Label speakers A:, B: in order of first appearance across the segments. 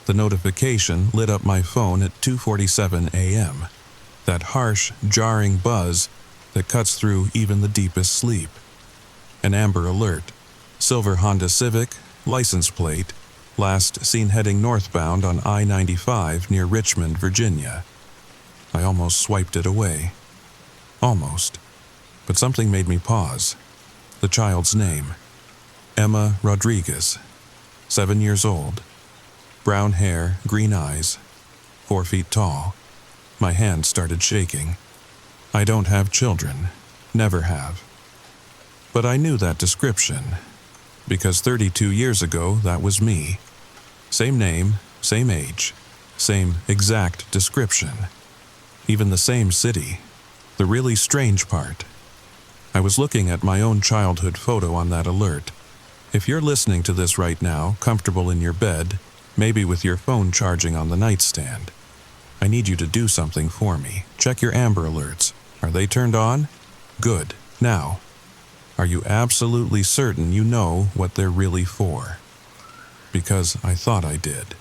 A: The notification lit up my phone at 2:47 a.m. That harsh, jarring buzz that cuts through even the deepest sleep. An Amber Alert. Silver Honda Civic, license plate, last seen heading northbound on I-95 near Richmond, Virginia. I almost swiped it away. Almost. But something made me pause. The child's name. Emma Rodriguez. 7 years old. Brown hair, green eyes. 4 feet tall. My hand started shaking. I don't have children. Never have. But I knew that description, because 32 years ago that was me. Same name, same age, same exact description. Even the same city. The really strange part. I was looking at my own childhood photo on that alert. If you're listening to this right now, comfortable in your bed, maybe with your phone charging on the nightstand, I need you to do something for me. Check your Amber Alerts. Are they turned on? Good. Now, are you absolutely certain you know what they're really for? Because I thought I did.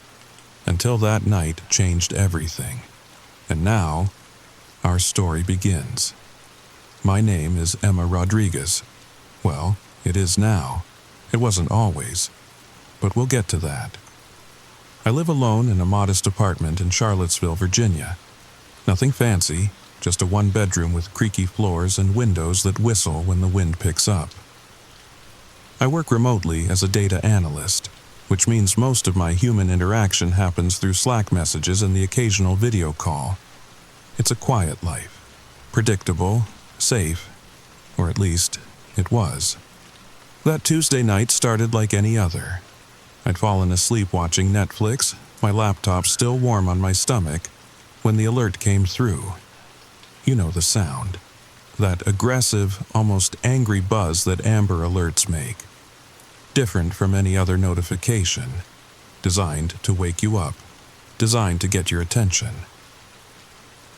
A: Until that night changed everything. And now, our story begins. My name is Emma Rodriguez. Well, it is now. It wasn't always. But we'll get to that. I live alone in a modest apartment in Charlottesville, Virginia. Nothing fancy, just a one-bedroom with creaky floors and windows that whistle when the wind picks up. I work remotely as a data analyst, which means most of my human interaction happens through Slack messages and the occasional video call. It's a quiet life. Predictable, safe, or at least, it was. That Tuesday night started like any other. I'd fallen asleep watching Netflix, my laptop still warm on my stomach, when the alert came through. You know the sound. That aggressive, almost angry buzz that Amber Alerts make. Different from any other notification. Designed to wake you up. Designed to get your attention.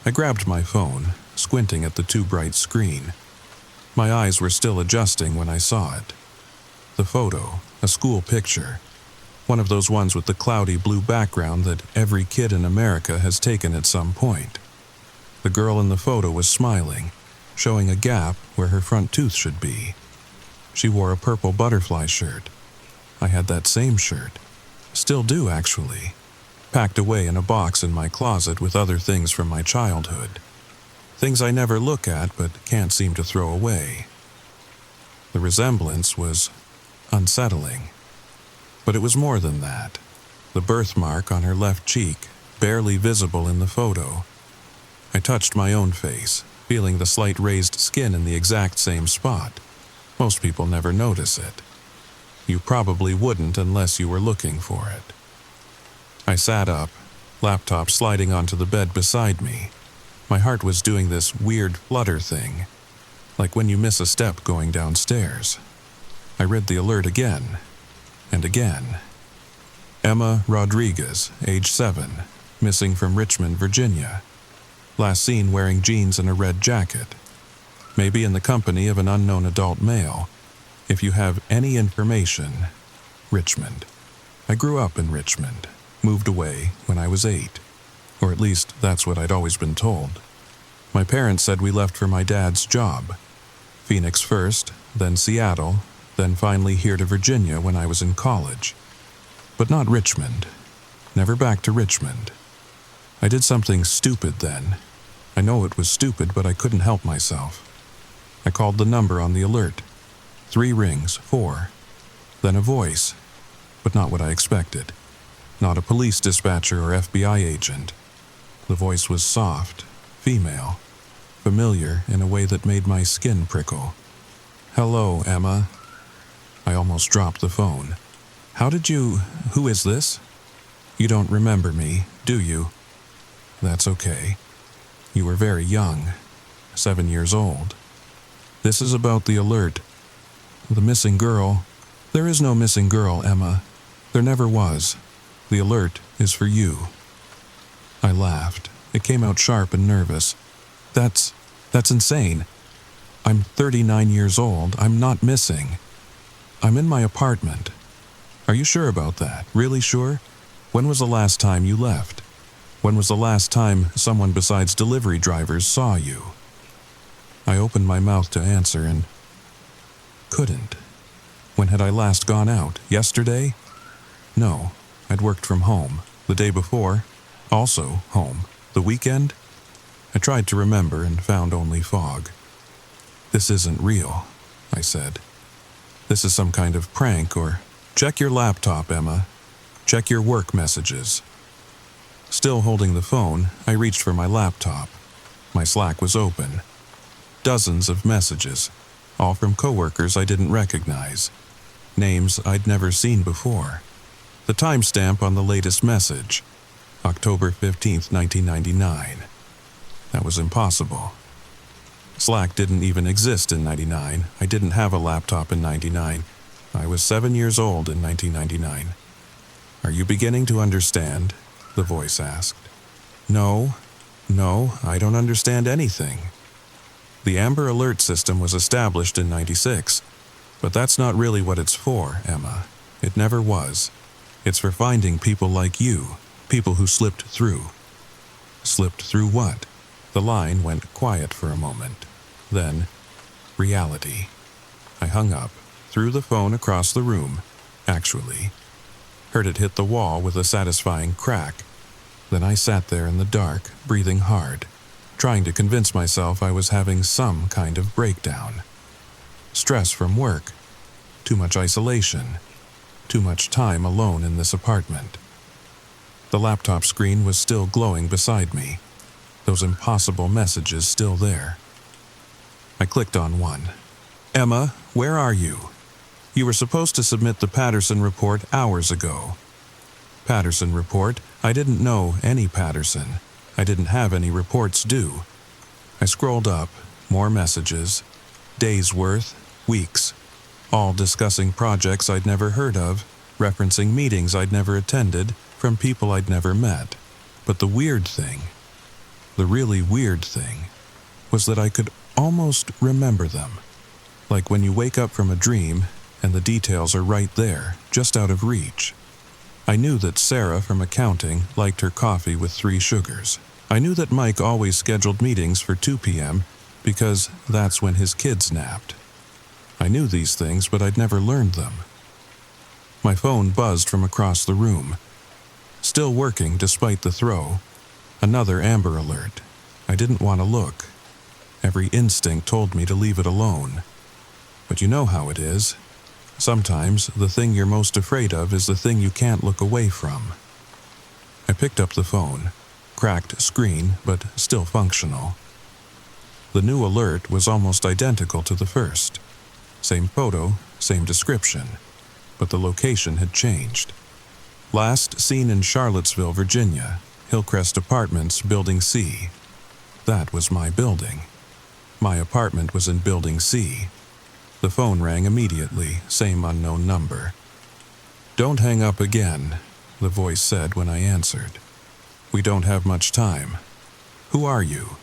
A: I grabbed my phone, squinting at the too bright screen. My eyes were still adjusting when I saw it. The photo, a school picture. One of those ones with the cloudy blue background that every kid in America has taken at some point. The girl in the photo was smiling, showing a gap where her front tooth should be. She wore a purple butterfly shirt. I had that same shirt. Still do, actually. Packed away in a box in my closet with other things from my childhood. Things I never look at but can't seem to throw away. The resemblance was unsettling. But it was more than that. The birthmark on her left cheek, barely visible in the photo. I touched my own face, feeling the slight raised skin in the exact same spot. Most people never notice it. You probably wouldn't unless you were looking for it. I sat up, laptop sliding onto the bed beside me. My heart was doing this weird flutter thing, like when you miss a step going downstairs. I read the alert again. And again. Emma Rodriguez, age 7, missing from Richmond, Virginia. Last seen wearing jeans and a red jacket. Maybe in the company of an unknown adult male. If you have any information, Richmond. I grew up in Richmond, moved away when I was 8. Or at least that's what I'd always been told. My parents said we left for my dad's job. Phoenix first, then Seattle, then finally here to Virginia when I was in college. But not Richmond. Never back to Richmond. I did something stupid then. I know it was stupid, but I couldn't help myself. I called the number on the alert. 3 rings, 4. Then a voice. But not what I expected. Not a police dispatcher or FBI agent. The voice was soft, female, familiar in a way that made my skin prickle. "Hello, Emma." I almost dropped the phone. Who is this? You don't remember me, do you? That's okay. You were very young, 7 years old. This is about the alert. The missing girl. There is no missing girl, Emma. There never was. The alert is for you. I laughed. It came out sharp and nervous. That's insane. I'm 39 years old. I'm not missing. I'm in my apartment. Are you sure about that? Really sure? When was the last time you left? When was the last time someone besides delivery drivers saw you? I opened my mouth to answer and couldn't. When had I last gone out? Yesterday? No, I'd worked from home. The day before? Also home. The weekend? I tried to remember and found only fog. This isn't real, I said. This is some kind of prank or... Check your laptop, Emma. Check your work messages. Still holding the phone, I reached for my laptop. My Slack was open. Dozens of messages, all from coworkers I didn't recognize. Names I'd never seen before. The timestamp on the latest message, October 15th, 1999. That was impossible. Slack didn't even exist in '99. I didn't have a laptop in '99. I was 7 years old in 1999. Are you beginning to understand? The voice asked. No, I don't understand anything. The Amber Alert system was established in '96, but that's not really what it's for, Emma. It never was. It's for finding people like you, people who slipped through. Slipped through what? The line went quiet for a moment. Then, reality. I hung up, threw the phone across the room, actually. Heard it hit the wall with a satisfying crack. Then I sat there in the dark, breathing hard, trying to convince myself I was having some kind of breakdown. Stress from work, too much isolation, too much time alone in this apartment. The laptop screen was still glowing beside me, those impossible messages still there. I clicked on one. Emma, where are you? You were supposed to submit the Patterson report hours ago. Patterson report? I didn't know any Patterson. I didn't have any reports due. I scrolled up, more messages, days worth, weeks, all discussing projects I'd never heard of, referencing meetings I'd never attended, from people I'd never met. But the weird thing, the really weird thing, was that I could almost remember them. Like when you wake up from a dream and the details are right there, just out of reach. I knew that Sarah from accounting liked her coffee with 3 sugars. I knew that Mike always scheduled meetings for 2 p.m. because that's when his kids napped. I knew these things, but I'd never learned them. My phone buzzed from across the room. Still working despite the throw. Another Amber Alert. I didn't want to look. Every instinct told me to leave it alone. But you know how it is. Sometimes the thing you're most afraid of is the thing you can't look away from. I picked up the phone. Cracked screen, but still functional. The new alert was almost identical to the first. Same photo, same description, but the location had changed. Last seen in Charlottesville, Virginia, Hillcrest Apartments, Building C. That was my building. My apartment was in Building C. The phone rang immediately, same unknown number. Don't hang up again, the voice said when I answered. We don't have much time. Who are you?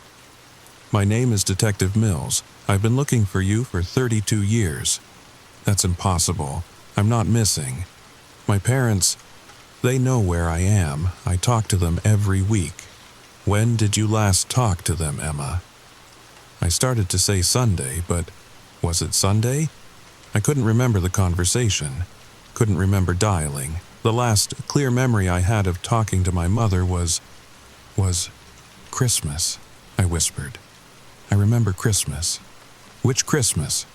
A: My name is Detective Mills. I've been looking for you for 32 years. That's impossible. I'm not missing. My parents, they know where I am. I talk to them every week. When did you last talk to them, Emma? I started to say Sunday, but was it Sunday? I couldn't remember the conversation. Couldn't remember dialing. The last clear memory I had of talking to my mother was Christmas, I whispered. I remember Christmas. Which Christmas?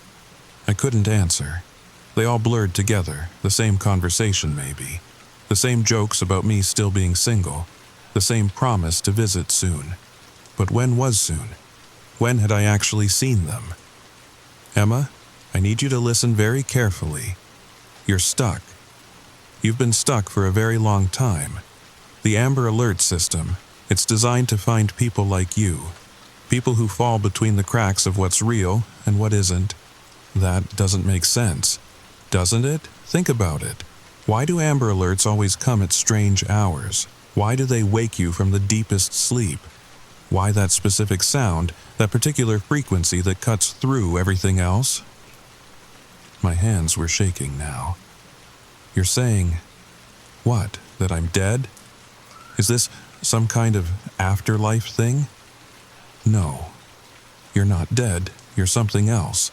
A: I couldn't answer. They all blurred together, the same conversation maybe. The same jokes about me still being single. The same promise to visit soon. But when was soon? When had I actually seen them? Emma, I need you to listen very carefully. You're stuck. You've been stuck for a very long time. The Amber Alert system, it's designed to find people like you. People who fall between the cracks of what's real and what isn't. That doesn't make sense, doesn't it? Think about it. Why do Amber Alerts always come at strange hours? Why do they wake you from the deepest sleep? Why that specific sound, that particular frequency that cuts through everything else? My hands were shaking now. You're saying, what? That I'm dead? Is this some kind of afterlife thing? No. You're not dead, you're something else.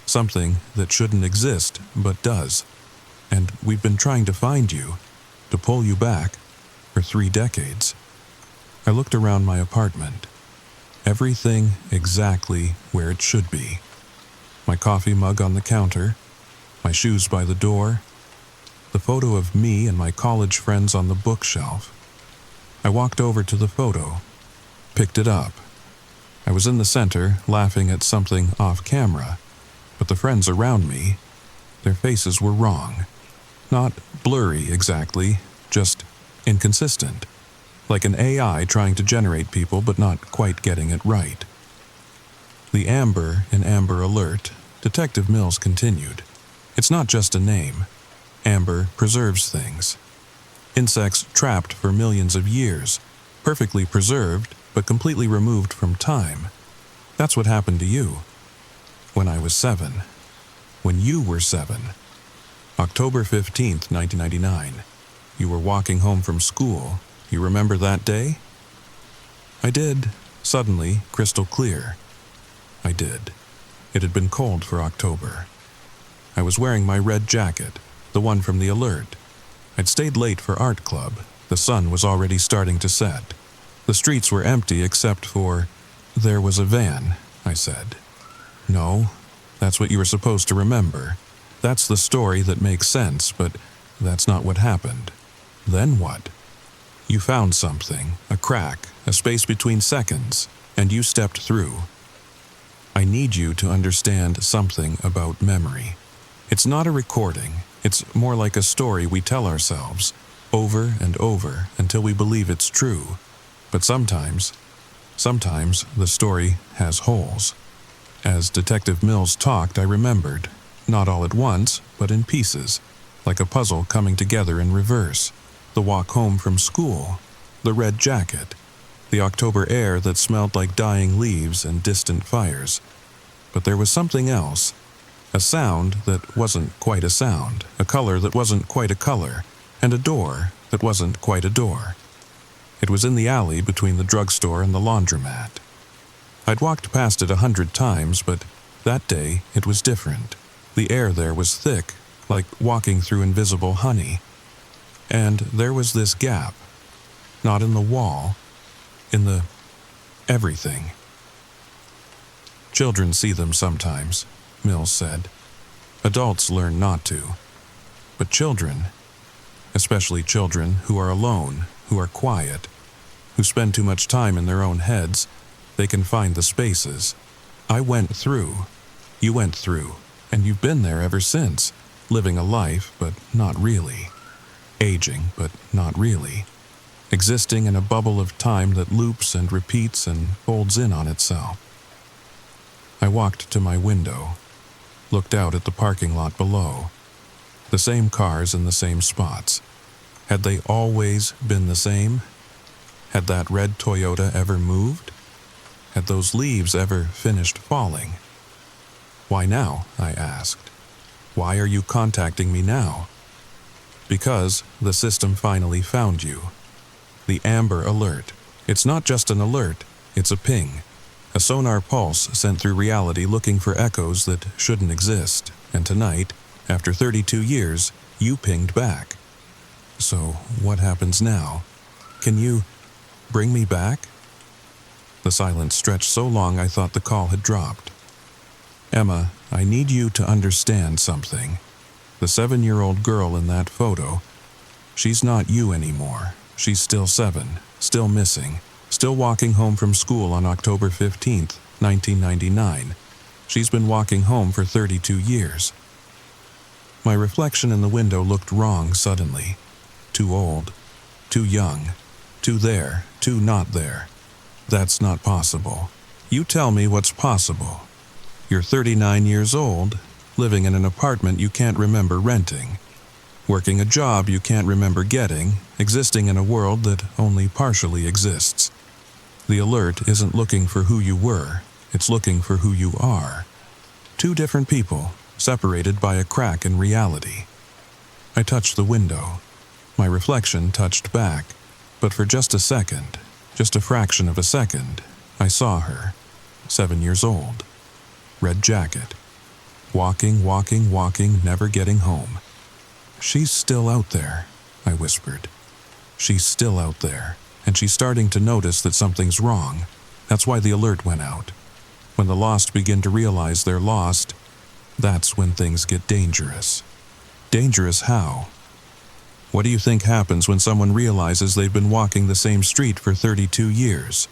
A: Something that shouldn't exist, but does. And we've been trying to find you, to pull you back, for 3 decades. I looked around my apartment. Everything exactly where it should be. My coffee mug on the counter, my shoes by the door, the photo of me and my college friends on the bookshelf. I walked over to the photo, picked it up. I was in the center, laughing at something off camera, but the friends around me, their faces were wrong. Not blurry exactly, just inconsistent. Like an AI trying to generate people but not quite getting it right. The Amber in Amber Alert, Detective Mills continued. It's not just a name. Amber preserves things. Insects trapped for millions of years, perfectly preserved but completely removed from time. That's what happened to you. When I was 7. When you were 7. October 15th, 1999. You were walking home from school. You remember that day? I did, suddenly, crystal clear. I did. It had been cold for October. I was wearing my red jacket, the one from the alert. I'd stayed late for art club. The sun was already starting to set. The streets were empty except for, there was a van, I said. No, that's what you were supposed to remember. That's the story that makes sense, but that's not what happened. Then what? You found something, a crack, a space between seconds, and you stepped through. I need you to understand something about memory. It's not a recording. It's more like a story we tell ourselves, over and over until we believe it's true. But sometimes the story has holes. As Detective Mills talked, I remembered, not all at once, but in pieces, like a puzzle coming together in reverse. The walk home from school, the red jacket, the October air that smelled like dying leaves and distant fires. But there was something else, a sound that wasn't quite a sound, a color that wasn't quite a color, and a door that wasn't quite a door. It was in the alley between the drugstore and the laundromat. I'd walked past it 100 times, but that day it was different. The air there was thick, like walking through invisible honey. And there was this gap, not in the wall, in the everything. Children see them sometimes, Mills said. Adults learn not to. But children, especially children who are alone, who are quiet, who spend too much time in their own heads, they can find the spaces. I went through, you went through, and you've been there ever since, living a life, but not really. Aging, but not really. Existing in a bubble of time that loops and repeats and folds in on itself. I walked to my window, looked out at the parking lot below. The same cars in the same spots. Had they always been the same? Had that red Toyota ever moved? Had those leaves ever finished falling? Why now? I asked. Why are you contacting me now? Because the system finally found you. The Amber Alert. It's not just an alert, it's a ping. A sonar pulse sent through reality looking for echoes that shouldn't exist. And tonight, after 32 years, you pinged back. So, what happens now? Can you bring me back? The silence stretched so long I thought the call had dropped. Emma, I need you to understand something. The 7-year-old girl in that photo, she's not you anymore. She's still 7, still missing, still walking home from school on October 15th, 1999. She's been walking home for 32 years. My reflection in the window looked wrong suddenly. Too old, too young, too there, too not there. That's not possible. You tell me what's possible. You're 39 years old, living in an apartment you can't remember renting, working a job you can't remember getting, existing in a world that only partially exists. The alert isn't looking for who you were, it's looking for who you are. 2 different people, separated by a crack in reality. I touched the window. My reflection touched back, but for just a second, just a fraction of a second, I saw her, 7 years old, red jacket, walking, never getting home. "She's still out there," I whispered. "She's still out there, and she's starting to notice that something's wrong. That's why the alert went out. When the lost begin to realize they're lost, that's when things get dangerous." "Dangerous how?" "What do you think happens when someone realizes they've been walking the same street for 32 years?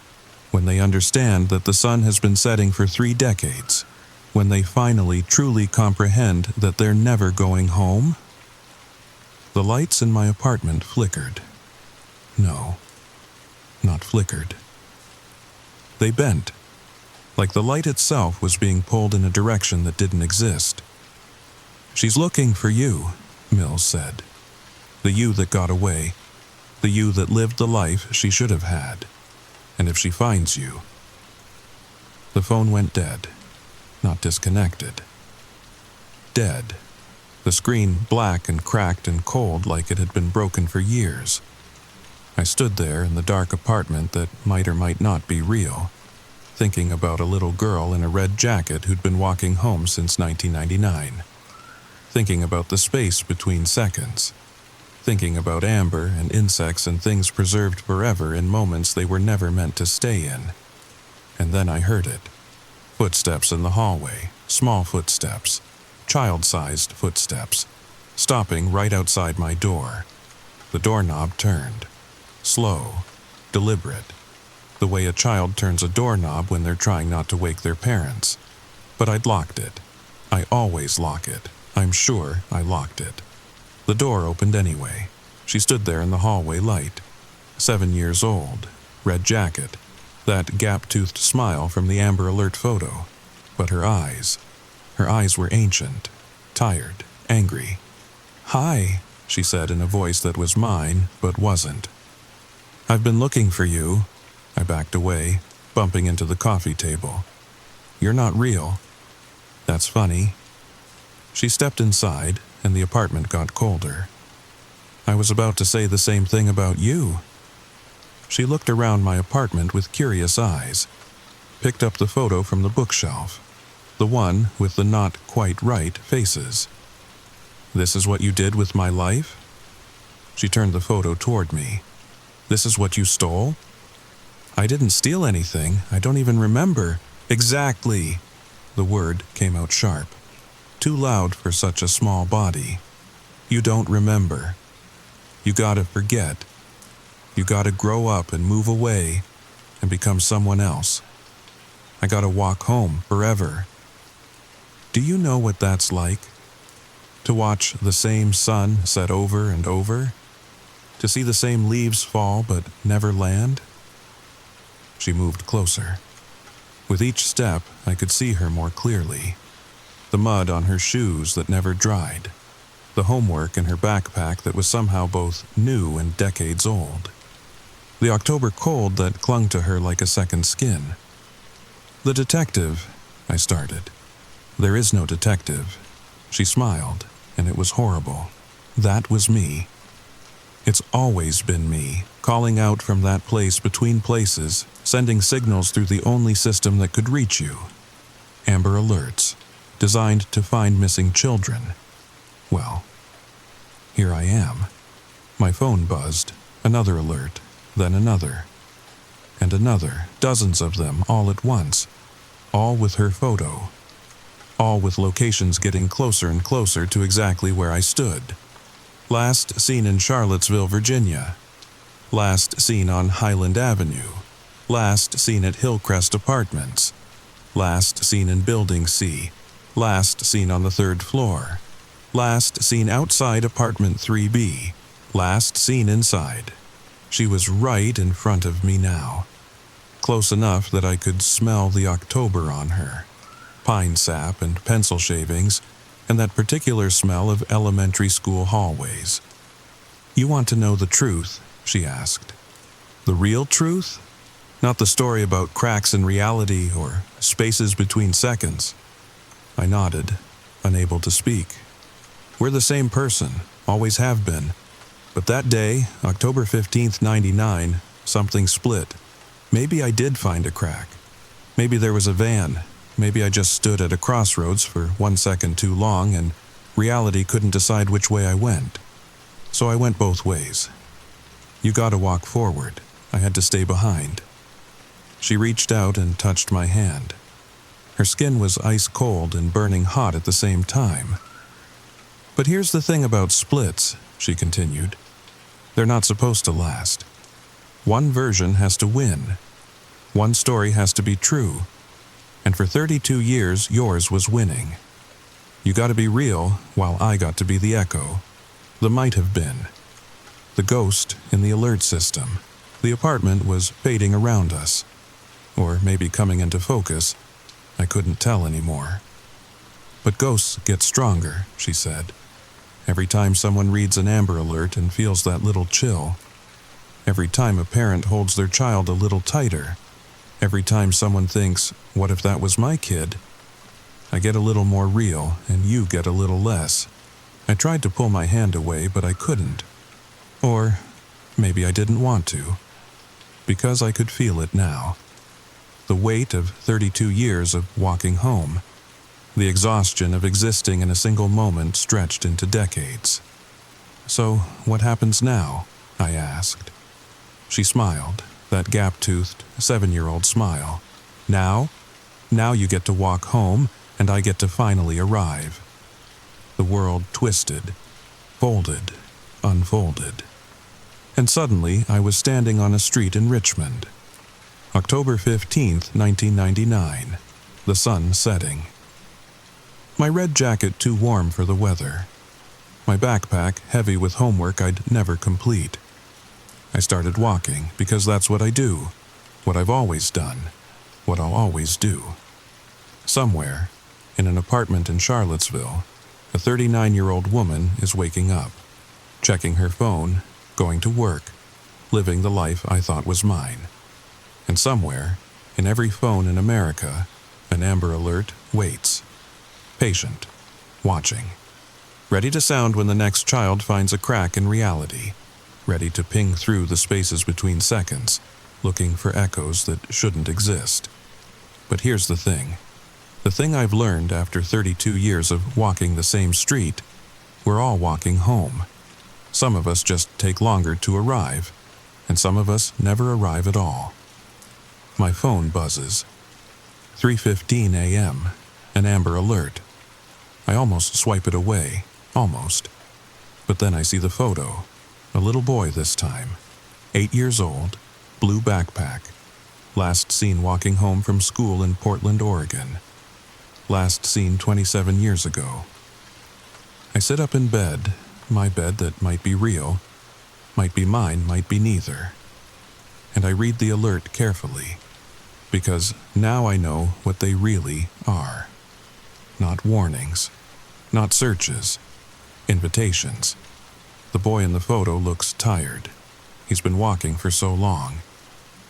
A: When they understand that the sun has been setting for 3 decades? When they finally truly comprehend that they're never going home?" The lights in my apartment flickered. No, not flickered. They bent, like the light itself was being pulled in a direction that didn't exist. "She's looking for you," Mills said. "The you that got away, the you that lived the life she should have had. And if she finds you..." The phone went dead, not disconnected. Dead. The screen black and cracked and cold like it had been broken for years. I stood there in the dark apartment that might or might not be real, thinking about a little girl in a red jacket who'd been walking home since 1999. Thinking about the space between seconds. Thinking about amber and insects and things preserved forever in moments they were never meant to stay in. And then I heard it. Footsteps in the hallway, small footsteps, child-sized footsteps, stopping right outside my door. The doorknob turned. Slow, deliberate, the way a child turns a doorknob when they're trying not to wake their parents. But I'd locked it. I always lock it. I'm sure I locked it. The door opened anyway. She stood there in the hallway light. 7 years old, red jacket, that gap-toothed smile from the Amber Alert photo. But her eyes were ancient, tired, angry. "Hi," she said in a voice that was mine, but wasn't. "I've been looking for you." I backed away, bumping into the coffee table. "You're not real." "That's funny." She stepped inside, and the apartment got colder. "I was about to say the same thing about you." She looked around my apartment with curious eyes, picked up the photo from the bookshelf, the one with the not quite right faces. "This is what you did with my life?" She turned the photo toward me. "This is what you stole?" "I didn't steal anything. I don't even remember." "Exactly." The word came out sharp, too loud for such a small body. "You don't remember. You gotta forget. You gotta grow up and move away and become someone else. I gotta walk home forever." Do you know what that's like? To watch the same sun set over and over? To see the same leaves fall but never land? She moved closer. With each step, I could see her more clearly. The mud on her shoes that never dried. The homework in her backpack that was somehow both new and decades old. The October cold that clung to her like a second skin. "The detective," I started. "There is no detective." She smiled, and it was horrible. "That was me. It's always been me, calling out from that place between places, sending signals through the only system that could reach you. Amber Alerts, designed to find missing children. Well, here I am." My phone buzzed, another alert, then another, and another, dozens of them all at once, all with her photo, all with locations getting closer and closer to exactly where I stood. Last seen in Charlottesville, Virginia. Last seen on Highland Avenue. Last seen at Hillcrest Apartments. Last seen in Building C. Last seen on the 3rd floor. Last seen outside apartment 3B. Last seen inside. She was right in front of me now. Close enough that I could smell the October on her. Pine sap and pencil shavings, and that particular smell of elementary school hallways. "You want to know the truth?" she asked. "The real truth? Not the story about cracks in reality or spaces between seconds?" I nodded, unable to speak. "We're the same person, always have been. But that day, October 15th, 99, something split. Maybe I did find a crack. Maybe there was a van. Maybe I just stood at a crossroads for 1 second too long and reality couldn't decide which way I went. So I went both ways. You gotta walk forward. I had to stay behind. She reached out and touched my hand. Her skin was ice cold and burning hot at the same time. But here's the thing about splits, she continued. They're not supposed to last. One version has to win. One story has to be true. And for 32 years, yours was winning. You got to be real, while I got to be the echo. The might have been. The ghost in the alert system. The apartment was fading around us. Or maybe coming into focus. I couldn't tell anymore. But ghosts get stronger, she said. Every time someone reads an Amber Alert and feels that little chill. Every time a parent holds their child a little tighter. Every time someone thinks, what if that was my kid? I get a little more real, and you get a little less. I tried to pull my hand away, but I couldn't. Or maybe I didn't want to. Because I could feel it now. The weight of 32 years of walking home. The exhaustion of existing in a single moment stretched into decades. So, what happens now? I asked. She smiled, that gap-toothed, 7-year-old smile. Now? Now you get to walk home, and I get to finally arrive. The world twisted, folded, unfolded. And suddenly, I was standing on a street in Richmond. October 15th, 1999. The sun setting. My red jacket too warm for the weather. My backpack heavy with homework I'd never complete. I started walking because that's what I do, what I've always done, what I'll always do. Somewhere, in an apartment in Charlottesville, a 39-year-old woman is waking up, checking her phone, going to work, living the life I thought was mine. And somewhere, in every phone in America, an Amber Alert waits. Patient, watching, ready to sound when the next child finds a crack in reality, ready to ping through the spaces between seconds, looking for echoes that shouldn't exist. But here's the thing I've learned after 32 years of walking the same street, we're all walking home. Some of us just take longer to arrive, and some of us never arrive at all. My phone buzzes. 3:15 a.m., an Amber Alert. I almost swipe it away, almost. But then I see the photo. A little boy this time. 8 years old, blue backpack. Last seen walking home from school in Portland, Oregon. Last seen 27 years ago. I sit up in bed, my bed that might be real, might be mine, might be neither. And I read the alert carefully, because now I know what they really are. Not warnings, not searches, invitations. The boy in the photo looks tired. He's been walking for so long.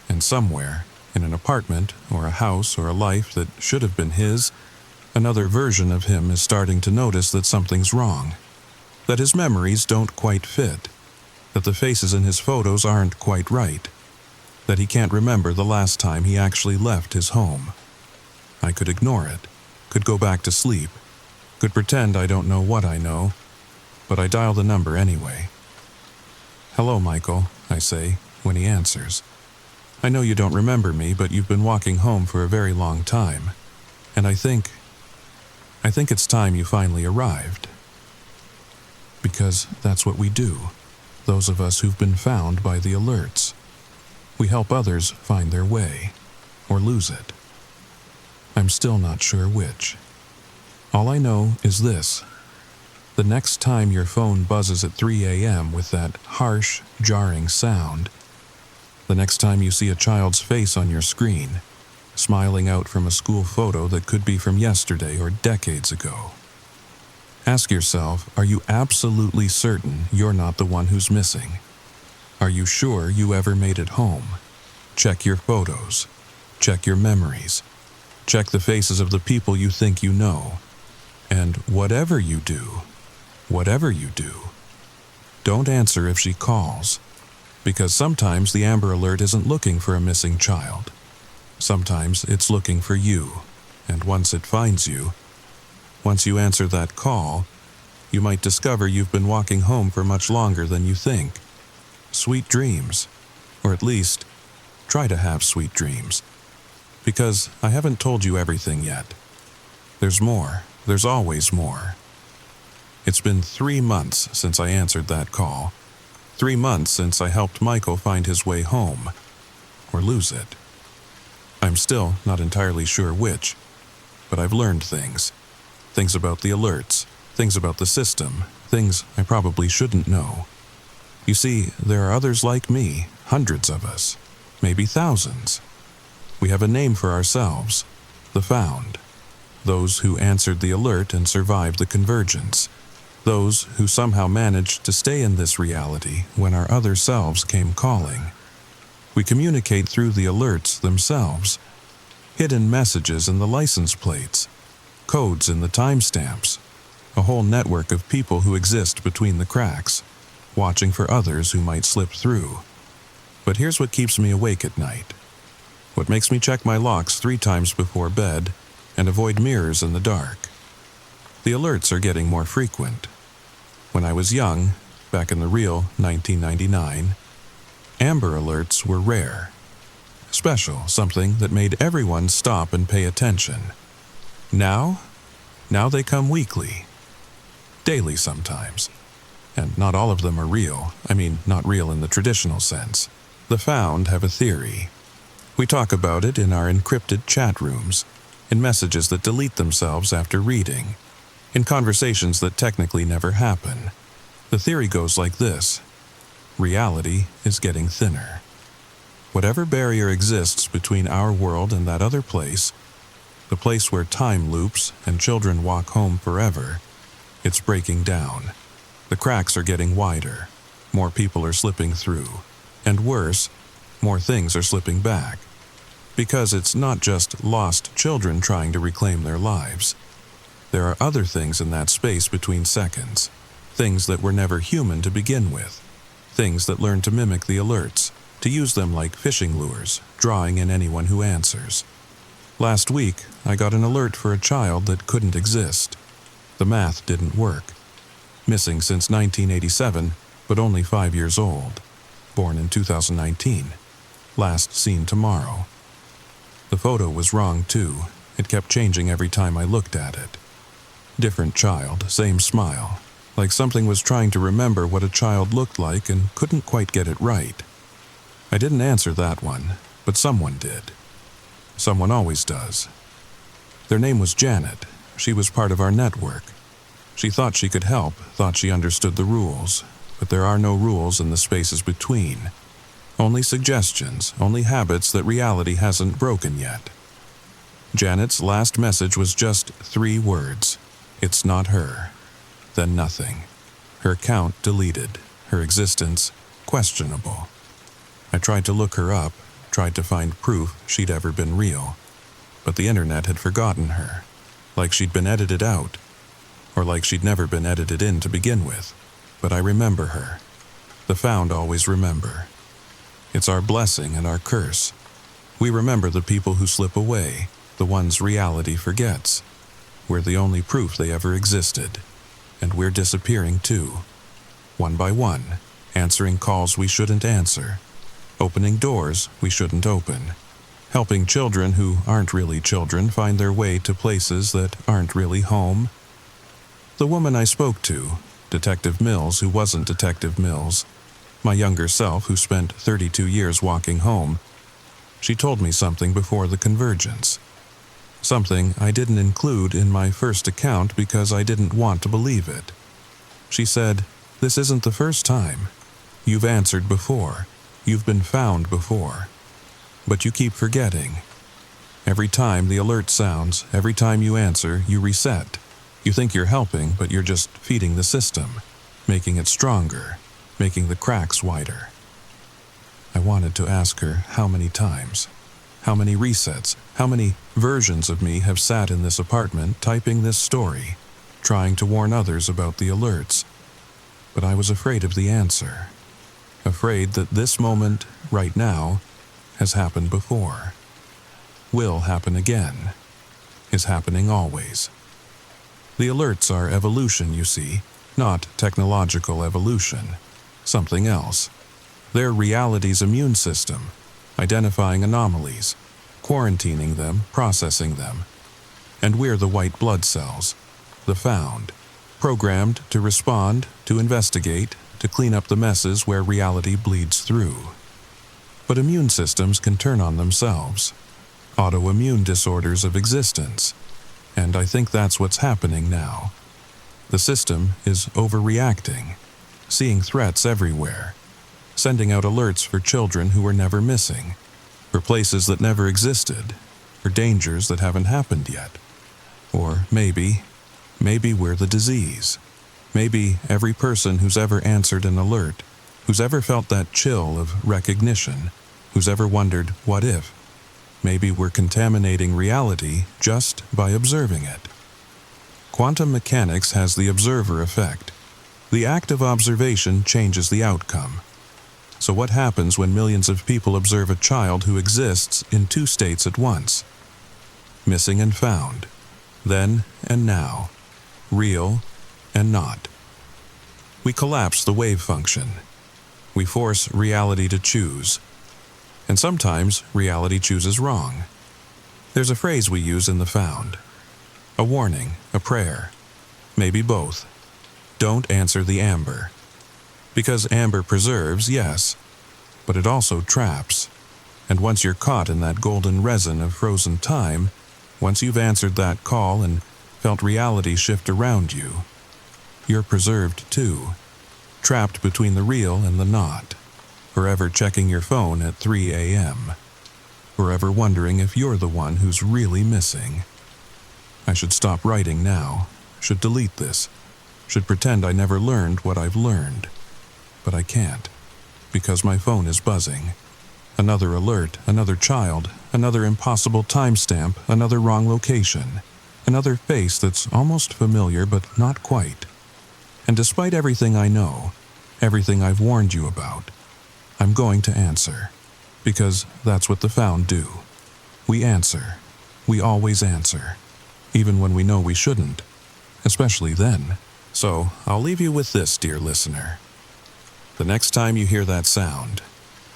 A: And somewhere, in an apartment or a house or a life that should have been his, another version of him is starting to notice that something's wrong. That his memories don't quite fit. That the faces in his photos aren't quite right. That he can't remember the last time he actually left his home. I could ignore it, could go back to sleep, could pretend I don't know what I know, but I dial the number anyway. Hello, Michael, I say, when he answers. I know you don't remember me, but you've been walking home for a very long time, and I think it's time you finally arrived. Because that's what we do, those of us who've been found by the alerts. We help others find their way, or lose it. I'm still not sure which. All I know is this. The next time your phone buzzes at 3 a.m. with that harsh, jarring sound, the next time you see a child's face on your screen, smiling out from a school photo that could be from yesterday or decades ago, ask yourself, are you absolutely certain you're not the one who's missing? Are you sure you ever made it home? Check your photos. Check your memories. Check the faces of the people you think you know. And whatever you do, Don't answer if she calls, because sometimes the Amber Alert isn't looking for a missing child. Sometimes it's looking for you, and once it finds you, once you answer that call, you might discover you've been walking home for much longer than you think. Sweet dreams, or at least, try to have sweet dreams, because I haven't told you everything yet. There's more. There's always more. It's been 3 months since I answered that call. 3 months since I helped Michael find his way home, or lose it. I'm still not entirely sure which, but I've learned things. Things about the alerts, things about the system, things I probably shouldn't know. You see, there are others like me, hundreds of us, maybe thousands. We have a name for ourselves, the Found. Those who answered the alert and survived the convergence. Those who somehow managed to stay in this reality when our other selves came calling. We communicate through the alerts themselves. Hidden messages in the license plates. Codes in the timestamps. A whole network of people who exist between the cracks, watching for others who might slip through. But here's what keeps me awake at night. What makes me check my locks 3 times before bed and avoid mirrors in the dark. The alerts are getting more frequent. When I was young, back in the real 1999, Amber Alerts were rare. Special, something that made everyone stop and pay attention. Now they come weekly. Daily sometimes. And not all of them are real. I mean, not real in the traditional sense. The Found have a theory. We talk about it in our encrypted chat rooms, in messages that delete themselves after reading, in conversations that technically never happen. The theory goes like this: reality is getting thinner. Whatever barrier exists between our world and that other place, the place where time loops and children walk home forever, it's breaking down. The cracks are getting wider, more people are slipping through, and worse, more things are slipping back. Because it's not just lost children trying to reclaim their lives. There are other things in that space between seconds, things that were never human to begin with, things that learn to mimic the alerts, to use them like fishing lures, drawing in anyone who answers. Last week, I got an alert for a child that couldn't exist. The math didn't work. Missing since 1987, but only 5 years old. Born in 2019. Last seen tomorrow. The photo was wrong too. It kept changing every time I looked at it. Different child, same smile. Like something was trying to remember what a child looked like and couldn't quite get it right. I didn't answer that one, but someone did. Someone always does. Their name was Janet. She was part of our network. She thought she could help, thought she understood the rules, but there are no rules in the spaces between. Only suggestions, only habits that reality hasn't broken yet. Janet's last message was just 3 words. It's not her. Then nothing. Her account deleted. Her existence questionable. I tried to look her up, tried to find proof she'd ever been real. But the internet had forgotten her. Like she'd been edited out. Or like she'd never been edited in to begin with. But I remember her. The Found always remember. It's our blessing and our curse. We remember the people who slip away, the ones reality forgets. We're the only proof they ever existed. And we're disappearing too. One by one, answering calls we shouldn't answer. Opening doors we shouldn't open. Helping children who aren't really children find their way to places that aren't really home. The woman I spoke to, Detective Mills who wasn't Detective Mills, my younger self who spent 32 years walking home, she told me something before the convergence. Something I didn't include in my first account because I didn't want to believe it. She said, "This isn't the first time. You've answered before. You've been found before. But you keep forgetting. Every time the alert sounds, every time you answer, you reset. You think you're helping, but you're just feeding the system, making it stronger, making the cracks wider." I wanted to ask her how many times, how many resets, how many versions of me have sat in this apartment typing this story, trying to warn others about the alerts. but I was afraid of the answer. Afraid that this moment, right now, has happened before. Will happen again. Is happening always. The alerts are evolution, you see, not technological evolution. Something else. They're reality's immune system, identifying anomalies, quarantining them, processing them. And we're the white blood cells, the found, programmed to respond, to investigate, to clean up the messes where reality bleeds through. But immune systems can turn on themselves. Autoimmune disorders of existence. And I think that's what's happening now. The system is overreacting, seeing threats everywhere, sending out alerts for children who were never missing, for places that never existed, for dangers that haven't happened yet. Or maybe we're the disease. Maybe every person who's ever answered an alert, who's ever felt that chill of recognition, who's ever wondered, what if? Maybe we're contaminating reality just by observing it. Quantum mechanics has the observer effect. The act of observation changes the outcome. So what happens when millions of people observe a child who exists in two states at once? Missing and found. Then and now. Real and not. We collapse the wave function. We force reality to choose. And sometimes reality chooses wrong. There's a phrase we use in the found. A warning, a prayer. Maybe both. Don't answer the amber. Because amber preserves, yes, but it also traps. And once you're caught in that golden resin of frozen time, once you've answered that call and felt reality shift around you, you're preserved too, trapped between the real and the not, forever checking your phone at 3 a.m., forever wondering if you're the one who's really missing. I should stop writing now, should delete this, should pretend I never learned what I've learned. But I can't, because my phone is buzzing. Another alert, another child, another impossible timestamp, another wrong location, another face that's almost familiar but not quite. And despite everything I know, everything I've warned you about, I'm going to answer, because that's what the found do. We answer. We always answer, even when we know we shouldn't, especially then. So I'll leave you with this, dear listener. The next time you hear that sound,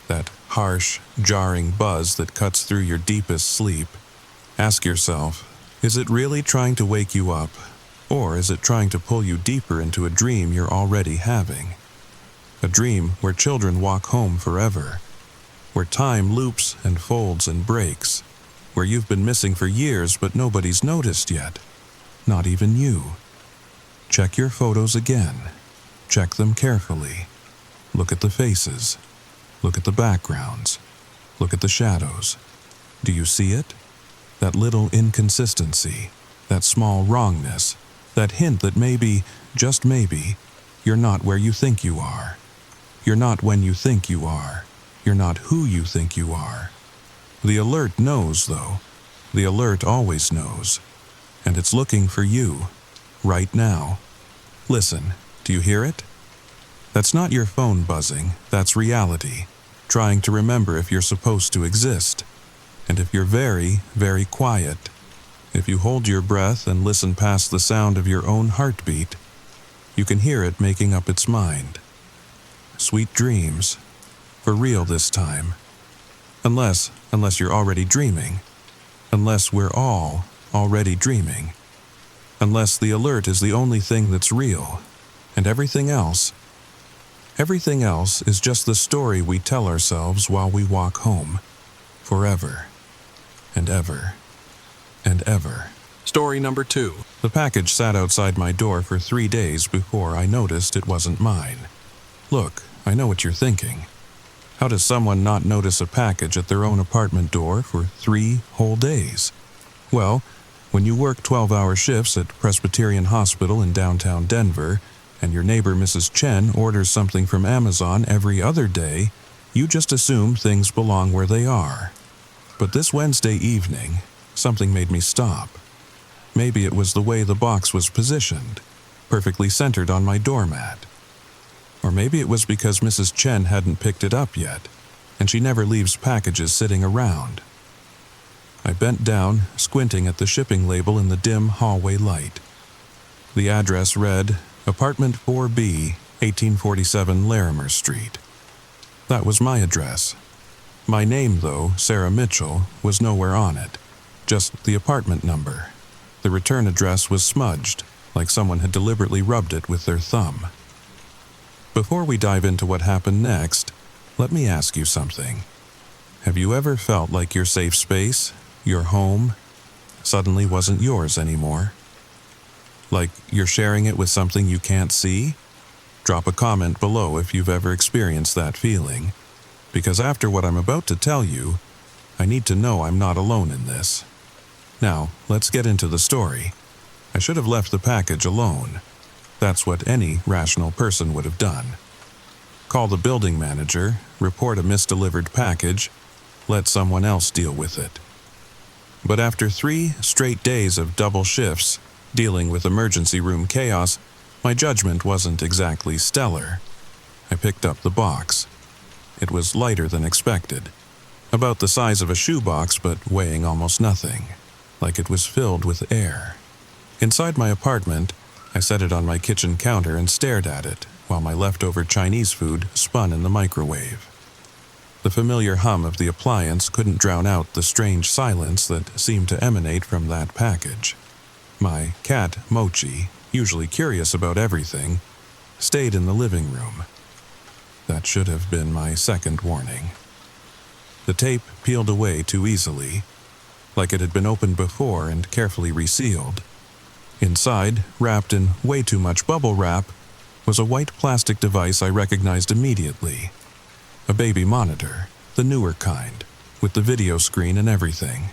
A: that harsh, jarring buzz that cuts through your deepest sleep, ask yourself, is it really trying to wake you up, or is it trying to pull you deeper into a dream you're already having? A dream where children walk home forever, where time loops and folds and breaks, where you've been missing for years but nobody's noticed yet, not even you. Check your photos again. Check them carefully. Look at the faces. Look at the backgrounds. Look at the shadows. Do you see it? That little inconsistency, that small wrongness, that hint that maybe, just maybe, you're not where you think you are. You're not when you think you are. You're not who you think you are. The alert knows, though. The alert always knows. And it's looking for you, right now. Listen, do you hear it? That's not your phone buzzing, that's reality, trying to remember if you're supposed to exist. And if you're very, very quiet, if you hold your breath and listen past the sound of your own heartbeat, you can hear it making up its mind. Sweet dreams. For real this time. Unless you're already dreaming. Unless we're all already dreaming. Unless the alert is the only thing that's real, and everything else is just the story we tell ourselves while we walk home, forever, and ever, and ever. Story number 2. The package sat outside my door for 3 days before I noticed it wasn't mine. Look, I know what you're thinking. How does someone not notice a package at their own apartment door for 3 whole days? Well, when you work 12-hour shifts at Presbyterian Hospital in downtown Denver, and your neighbor Mrs. Chen orders something from Amazon every other day, you just assume things belong where they are. But this Wednesday evening, something made me stop. Maybe it was the way the box was positioned, perfectly centered on my doormat. Or maybe it was because Mrs. Chen hadn't picked it up yet, and she never leaves packages sitting around. I bent down, squinting at the shipping label in the dim hallway light. The address read, Apartment 4B, 1847 Larimer Street. That was my address. My name, though, Sarah Mitchell, was nowhere on it, just the apartment number. The return address was smudged, like someone had deliberately rubbed it with their thumb. Before we dive into what happened next, let me ask you something. Have you ever felt like your safe space, your home, suddenly wasn't yours anymore? Like you're sharing it with something you can't see? Drop a comment below if you've ever experienced that feeling, because after what I'm about to tell you, I need to know I'm not alone in this. Now, let's get into the story. I should have left the package alone. That's what any rational person would have done. Call the building manager, report a misdelivered package, let someone else deal with it. But after 3 straight days of double shifts, dealing with emergency room chaos, my judgment wasn't exactly stellar. I picked up the box. It was lighter than expected. About the size of a shoebox, but weighing almost nothing, like it was filled with air. Inside my apartment, I set it on my kitchen counter and stared at it while my leftover Chinese food spun in the microwave. The familiar hum of the appliance couldn't drown out the strange silence that seemed to emanate from that package. My cat, Mochi, usually curious about everything, stayed in the living room. That should have been my second warning. The tape peeled away too easily, like it had been opened before and carefully resealed. Inside, wrapped in way too much bubble wrap, was a white plastic device I recognized immediately. A baby monitor, the newer kind, with the video screen and everything.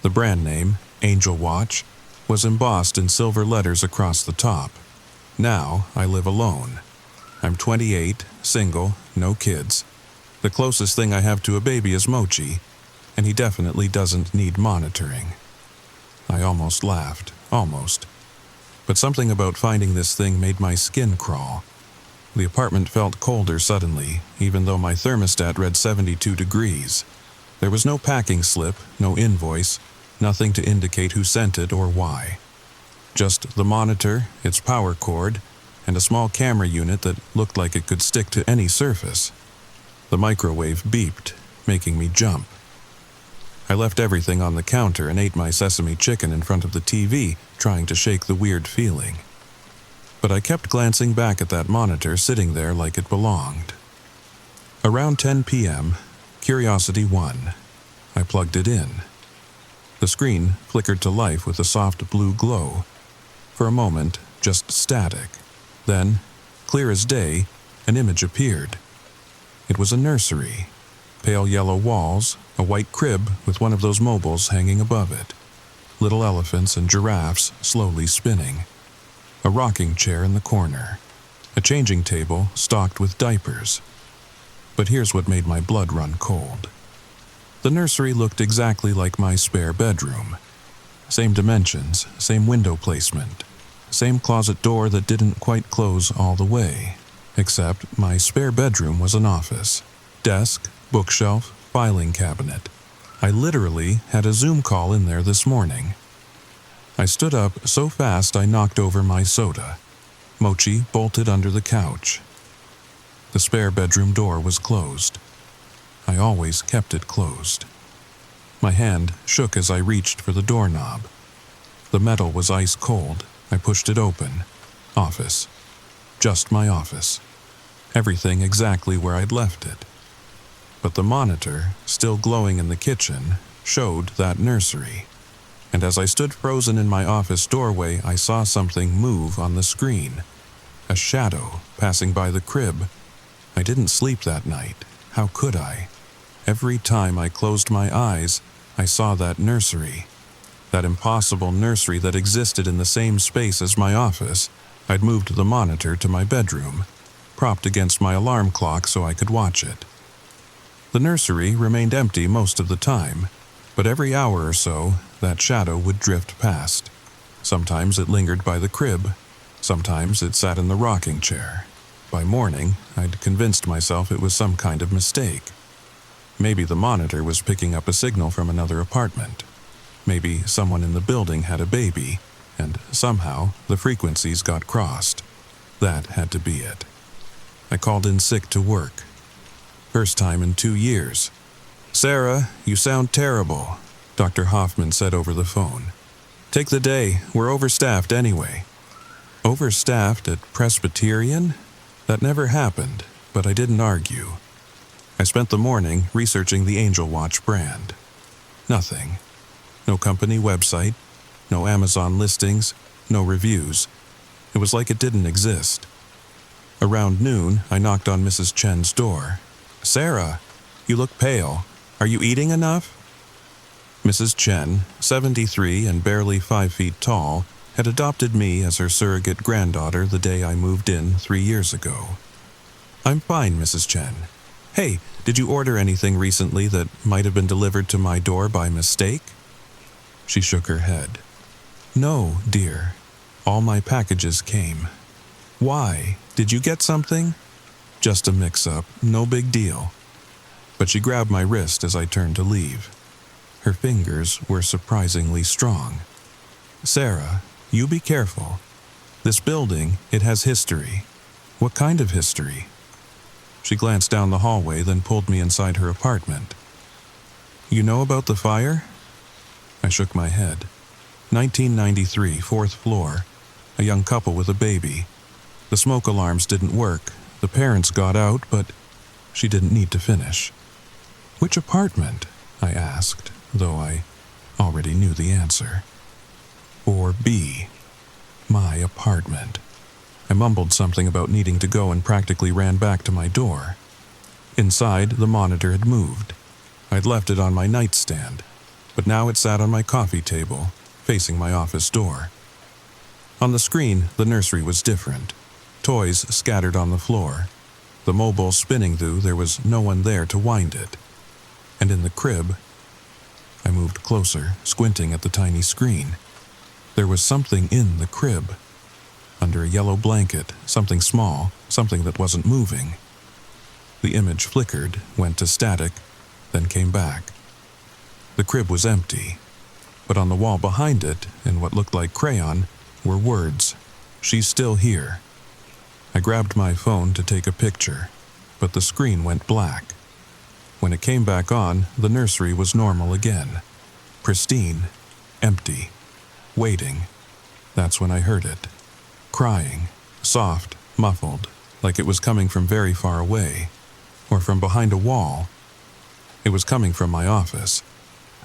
A: The brand name, Angel Watch, was embossed in silver letters across the top. Now I live alone. I'm 28, single, no kids. The closest thing I have to a baby is Mochi, and he definitely doesn't need monitoring. I almost laughed, almost. But something about finding this thing made my skin crawl. The apartment felt colder suddenly, even though my thermostat read 72 degrees. There was no packing slip, no invoice, nothing to indicate who sent it or why. Just the monitor, its power cord, and a small camera unit that looked like it could stick to any surface. The microwave beeped, making me jump. I left everything on the counter and ate my sesame chicken in front of the TV, trying to shake the weird feeling. But I kept glancing back at that monitor sitting there like it belonged. Around 10 p.m., curiosity won. I plugged it in. The screen flickered to life with a soft blue glow. For a moment, just static. Then, clear as day, an image appeared. It was a nursery. Pale yellow walls, a white crib with one of those mobiles hanging above it. Little elephants and giraffes slowly spinning. A rocking chair in the corner. A changing table stocked with diapers. But here's what made my blood run cold. The nursery looked exactly like my spare bedroom. Same dimensions, same window placement. Same closet door that didn't quite close all the way. Except my spare bedroom was an office. Desk, bookshelf, filing cabinet. I literally had a Zoom call in there this morning. I stood up so fast I knocked over my soda. Mochi bolted under the couch. The spare bedroom door was closed. I always kept it closed. My hand shook as I reached for the doorknob. The metal was ice cold. I pushed it open. Office. Just my office. Everything exactly where I'd left it. But the monitor, still glowing in the kitchen, showed that nursery. And as I stood frozen in my office doorway, I saw something move on the screen. A shadow passing by the crib. I didn't sleep that night. How could I? Every time I closed my eyes, I saw that nursery. That impossible nursery that existed in the same space as my office. I'd moved the monitor to my bedroom, propped against my alarm clock so I could watch it. The nursery remained empty most of the time, but every hour or so, that shadow would drift past. Sometimes it lingered by the crib, sometimes it sat in the rocking chair. By morning, I'd convinced myself it was some kind of mistake. Maybe the monitor was picking up a signal from another apartment. Maybe someone in the building had a baby, and somehow the frequencies got crossed. That had to be it. I called in sick to work. First time in 2 years. "Sarah, you sound terrible," Dr. Hoffman said over the phone. "Take the day. We're overstaffed anyway." Overstaffed at Presbyterian? That never happened, but I didn't argue. I spent the morning researching the Angel Watch brand. Nothing. No company website, no Amazon listings, no reviews. It was like it didn't exist. Around noon, I knocked on Mrs. Chen's door. "Sarah, you look pale. Are you eating enough?" Mrs. Chen, 73 and barely 5 feet tall, had adopted me as her surrogate granddaughter the day I moved in 3 years ago. "I'm fine, Mrs. Chen. Hey, did you order anything recently that might have been delivered to my door by mistake?" She shook her head. "No, dear. All my packages came." "Why? Did you get something?" "Just a mix-up, no big deal." But she grabbed my wrist as I turned to leave. Her fingers were surprisingly strong. "Sarah, you be careful. This building, it has history." "What kind of history?" She glanced down the hallway, then pulled me inside her apartment. "You know about the fire?" I shook my head. 1993, 4th floor. A young couple with a baby. The smoke alarms didn't work. The parents got out, but she didn't need to finish. "Which apartment?" I asked, though I already knew the answer. 4B. My apartment. I mumbled something about needing to go and practically ran back to my door. Inside, the monitor had moved. I'd left it on my nightstand, but now it sat on my coffee table, facing my office door. On the screen, the nursery was different. Toys scattered on the floor. The mobile spinning, though there was no one there to wind it. And in the crib, I moved closer, squinting at the tiny screen. There was something in the crib. Under a yellow blanket, something small, something that wasn't moving. The image flickered, went to static, then came back. The crib was empty, but on the wall behind it, in what looked like crayon, were words. "She's still here." I grabbed my phone to take a picture, but the screen went black. When it came back on, the nursery was normal again. Pristine, empty, waiting. That's when I heard it. Crying, soft, muffled, like it was coming from very far away, or from behind a wall. It was coming from my office.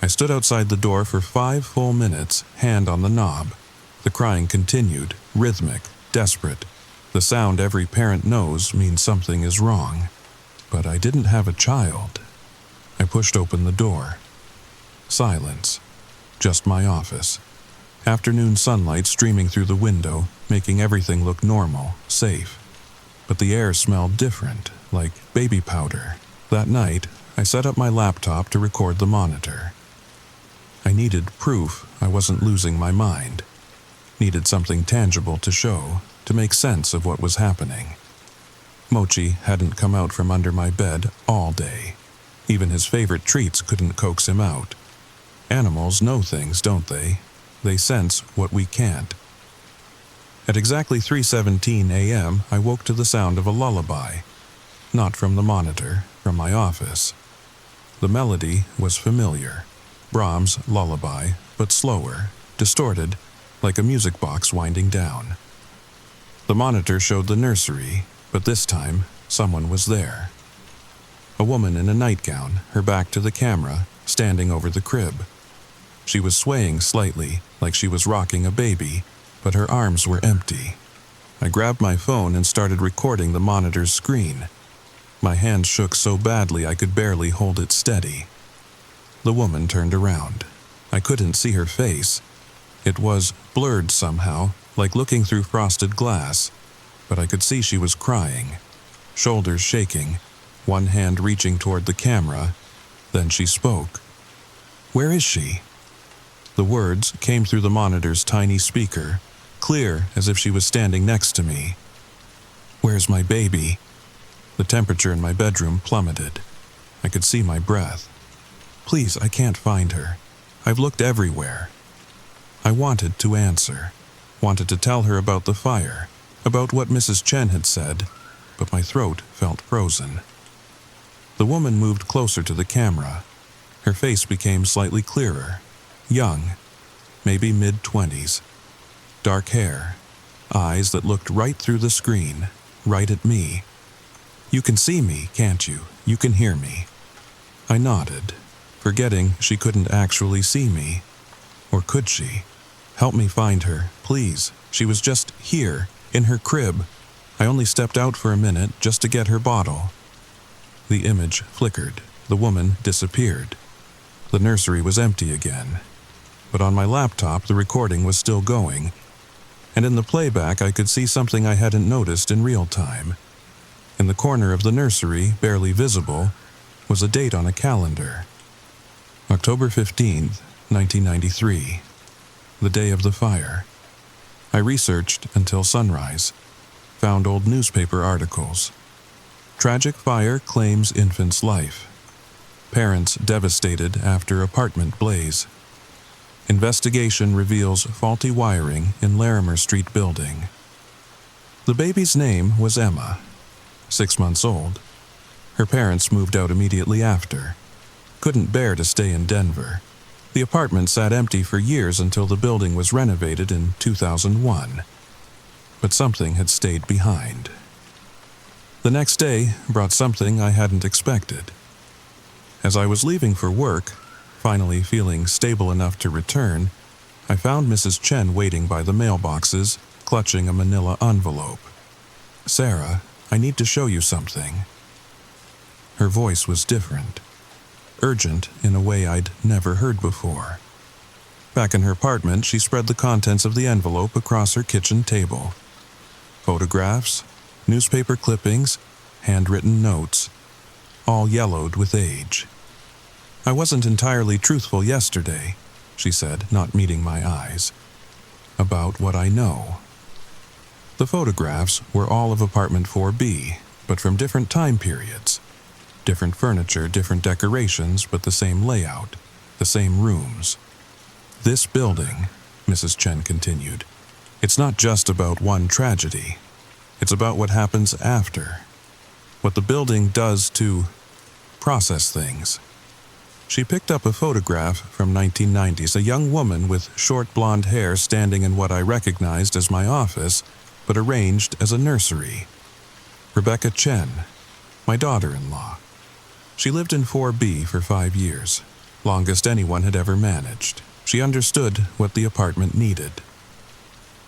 A: I stood outside the door for 5 full minutes, hand on the knob. The crying continued, rhythmic, desperate. The sound every parent knows means something is wrong. But I didn't have a child. I pushed open the door. Silence. Just my office. Afternoon sunlight streaming through the window, making everything look normal, safe. But the air smelled different, like baby powder. That night, I set up my laptop to record the monitor. I needed proof I wasn't losing my mind. Needed something tangible to show, to make sense of what was happening. Mochi hadn't come out from under my bed all day. Even his favorite treats couldn't coax him out. Animals know things, don't they? They sense what we can't. At exactly 3:17 a.m., I woke to the sound of a lullaby. Not from the monitor, from my office. The melody was familiar. Brahms' lullaby, but slower, distorted, like a music box winding down. The monitor showed the nursery, but this time, someone was there. A woman in a nightgown, her back to the camera, standing over the crib. She was swaying slightly, like she was rocking a baby, but her arms were empty. I grabbed my phone and started recording the monitor's screen. My hand shook so badly I could barely hold it steady. The woman turned around. I couldn't see her face. It was blurred somehow, like looking through frosted glass, but I could see she was crying, shoulders shaking, one hand reaching toward the camera. Then she spoke. "Where is she?" The words came through the monitor's tiny speaker, clear as if she was standing next to me. Where's my baby? The temperature in my bedroom plummeted. I could see my breath. Please, I can't find her. I've looked everywhere. I wanted to answer, wanted to tell her about the fire, about what Mrs. Chen had said, but my throat felt frozen. The woman moved closer to the camera. Her face became slightly clearer, young, maybe mid-20s. Dark hair, eyes that looked right through the screen, right at me. You can see me, can't you? You can hear me. I nodded, forgetting she couldn't actually see me. Or could she? Help me find her, please. She was just here, in her crib. I only stepped out for a minute just to get her bottle. The image flickered. The woman disappeared. The nursery was empty again. But on my laptop, the recording was still going, and in the playback I could see something I hadn't noticed in real time. In the corner of the nursery, barely visible, was a date on a calendar. October 15th, 1993. The day of the fire. I researched until sunrise. Found old newspaper articles. Tragic fire claims infant's life. Parents devastated after apartment blaze. Investigation reveals faulty wiring in Larimer Street building. The baby's name was Emma, 6 months old. Her parents moved out immediately after. Couldn't bear to stay in Denver. The apartment sat empty for years until the building was renovated in 2001. But something had stayed behind. The next day brought something I hadn't expected. As I was leaving for work, finally feeling stable enough to return, I found Mrs. Chen waiting by the mailboxes, clutching a manila envelope. "Sarah, I need to show you something." Her voice was different, urgent in a way I'd never heard before. Back in her apartment, she spread the contents of the envelope across her kitchen table. Photographs, newspaper clippings, handwritten notes, all yellowed with age. "I wasn't entirely truthful yesterday," she said, not meeting my eyes. "About what I know." The photographs were all of apartment 4B, but from different time periods. Different furniture, different decorations, but the same layout, the same rooms. "This building," Mrs. Chen continued, "it's not just about one tragedy. It's about what happens after. What the building does to process things." She picked up a photograph from 1990s, a young woman with short blonde hair standing in what I recognized as my office, but arranged as a nursery. Rebecca Chen, my daughter-in-law. She lived in 4B for 5 years, longest anyone had ever managed. She understood what the apartment needed.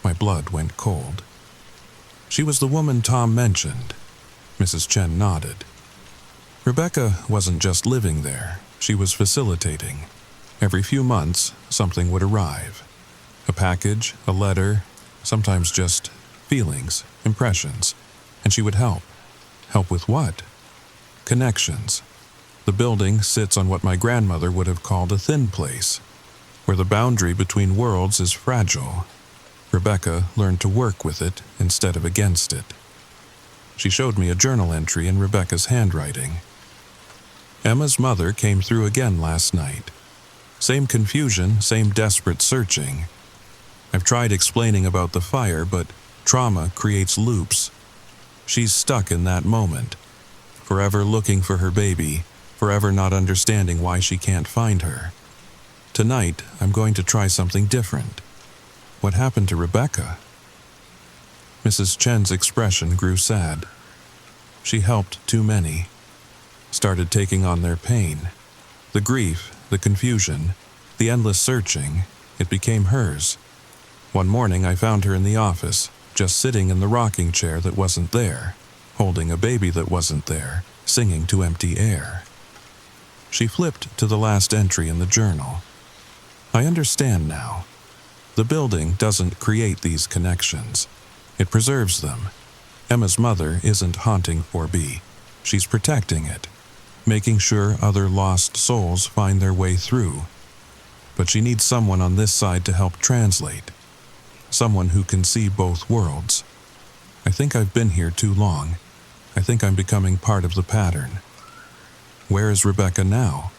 A: My blood went cold. "She was the woman Tom mentioned." Mrs. Chen nodded. Rebecca wasn't just living there, she was facilitating. Every few months, something would arrive. A package, a letter, sometimes just feelings, impressions, and she would help. Help with what? Connections. The building sits on what my grandmother would have called a thin place, where the boundary between worlds is fragile. Rebecca learned to work with it instead of against it. She showed me a journal entry in Rebecca's handwriting. "Emma's mother came through again last night. Same confusion, same desperate searching. I've tried explaining about the fire, but trauma creates loops. She's stuck in that moment, forever looking for her baby, forever not understanding why she can't find her. Tonight, I'm going to try something different. What happened to Rebecca?" Mrs. Chen's expression grew sad. She helped too many. Started taking on their pain. The grief, the confusion, the endless searching, it became hers. One morning I found her in the office, just sitting in the rocking chair that wasn't there, holding a baby that wasn't there, singing to empty air. She flipped to the last entry in the journal. "I understand now. The building doesn't create these connections. It preserves them. Emma's mother isn't haunting 4B. She's protecting it, making sure other lost souls find their way through. But she needs someone on this side to help translate. Someone who can see both worlds. I think I've been here too long. I think I'm becoming part of the pattern. Where is Rebecca now?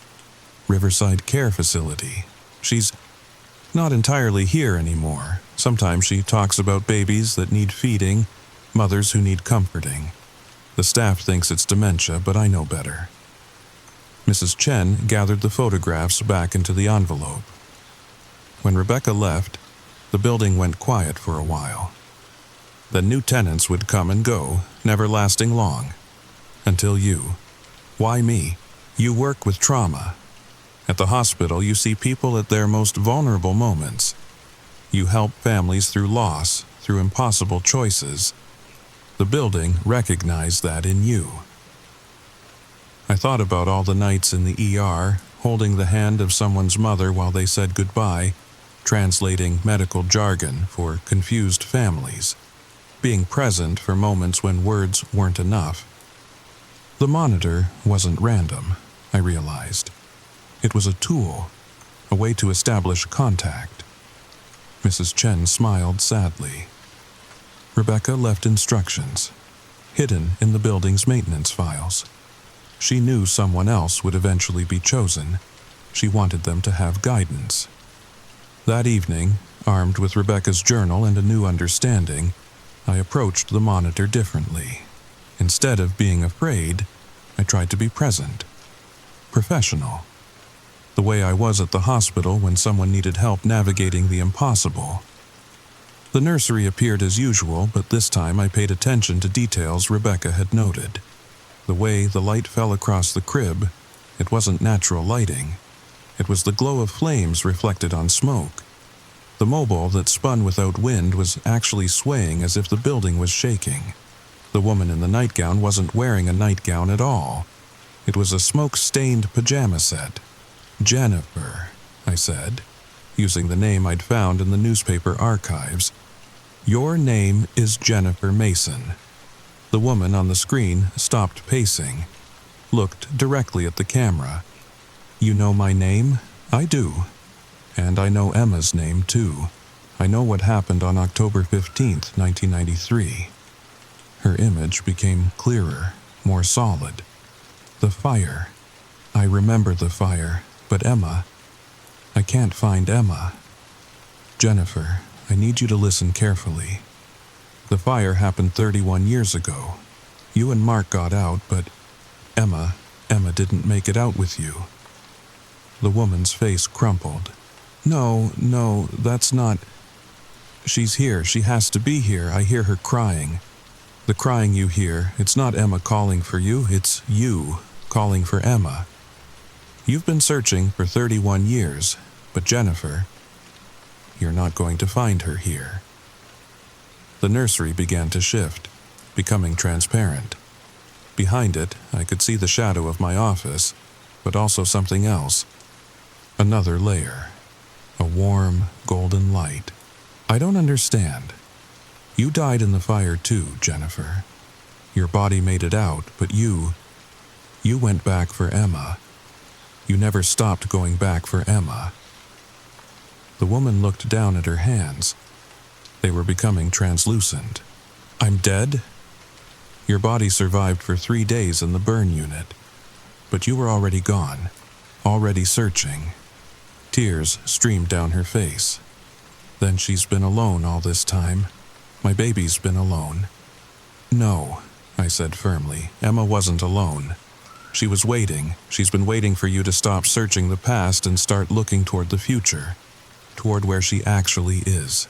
A: Riverside Care Facility. She's not entirely here anymore. Sometimes she talks about babies that need feeding, mothers who need comforting. The staff thinks it's dementia, but I know better. Mrs. Chen gathered the photographs back into the envelope. When Rebecca left, the building went quiet for a while. Then new tenants would come and go, never lasting long. Until you. Why me? You work with trauma. At the hospital, you see people at their most vulnerable moments. You help families through loss, through impossible choices. The building recognized that in you. I thought about all the nights in the ER, holding the hand of someone's mother while they said goodbye, translating medical jargon for confused families, being present for moments when words weren't enough. The monitor wasn't random, I realized. It was a tool, a way to establish contact. Mrs. Chen smiled sadly. Rebecca left instructions, hidden in the building's maintenance files. She knew someone else would eventually be chosen. She wanted them to have guidance. That evening, armed with Rebecca's journal and a new understanding, I approached the monitor differently. Instead of being afraid, I tried to be present, professional, the way I was at the hospital when someone needed help navigating the impossible. The nursery appeared as usual, but this time I paid attention to details Rebecca had noted. The way the light fell across the crib, it wasn't natural lighting. It was the glow of flames reflected on smoke. The mobile that spun without wind was actually swaying as if the building was shaking. The woman in the nightgown wasn't wearing a nightgown at all. It was a smoke-stained pajama set. Jennifer, I said, using the name I'd found in the newspaper archives. Your name is Jennifer Mason. The woman on the screen stopped pacing, looked directly at the camera. You know my name? I do. And I know Emma's name too. I know what happened on October 15th, 1993. Her image became clearer, more solid. The fire. I remember the fire, but Emma. I can't find Emma. Jennifer, I need you to listen carefully. The fire happened 31 years ago. You and Mark got out, but Emma didn't make it out with you. The woman's face crumpled. No, that's not... She's here. She has to be here. I hear her crying. The crying you hear, it's not Emma calling for you, it's you calling for Emma. You've been searching for 31 years, but Jennifer, you're not going to find her here. The nursery began to shift, becoming transparent. Behind it, I could see the shadow of my office, but also something else. Another layer. A warm, golden light. I don't understand. You died in the fire too, Jennifer. Your body made it out, but you went back for Emma. You never stopped going back for Emma. The woman looked down at her hands. They were becoming translucent. I'm dead? Your body survived for 3 days in the burn unit, but you were already gone, already searching. Tears streamed down her face. Then she's been alone all this time. My baby's been alone. No, I said firmly. Emma wasn't alone. She was waiting. She's been waiting for you to stop searching the past and start looking toward the future, toward where she actually is.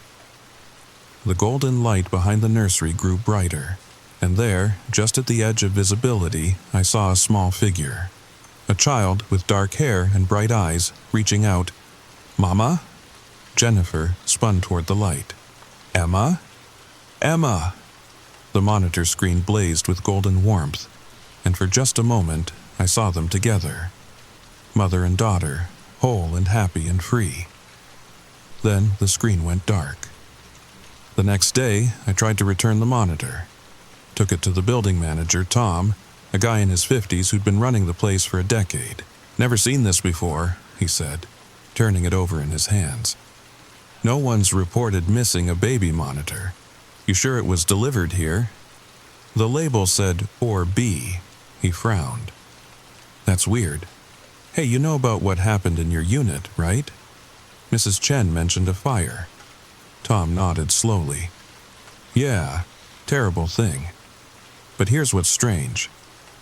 A: The golden light behind the nursery grew brighter, and there, just at the edge of visibility, I saw a small figure. A child with dark hair and bright eyes, reaching out. Mama? Jennifer spun toward the light. Emma? Emma! The monitor screen blazed with golden warmth, and for just a moment, I saw them together. Mother and daughter, whole and happy and free. Then the screen went dark. The next day, I tried to return the monitor. Took it to the building manager, Tom, a guy in his 50s who'd been running the place for a decade. Never seen this before, he said, turning it over in his hands. No one's reported missing a baby monitor. You sure it was delivered here? The label said 4B. He frowned. That's weird. Hey, you know about what happened in your unit, right? Mrs. Chen mentioned a fire. Tom nodded slowly. Yeah, terrible thing. But here's what's strange.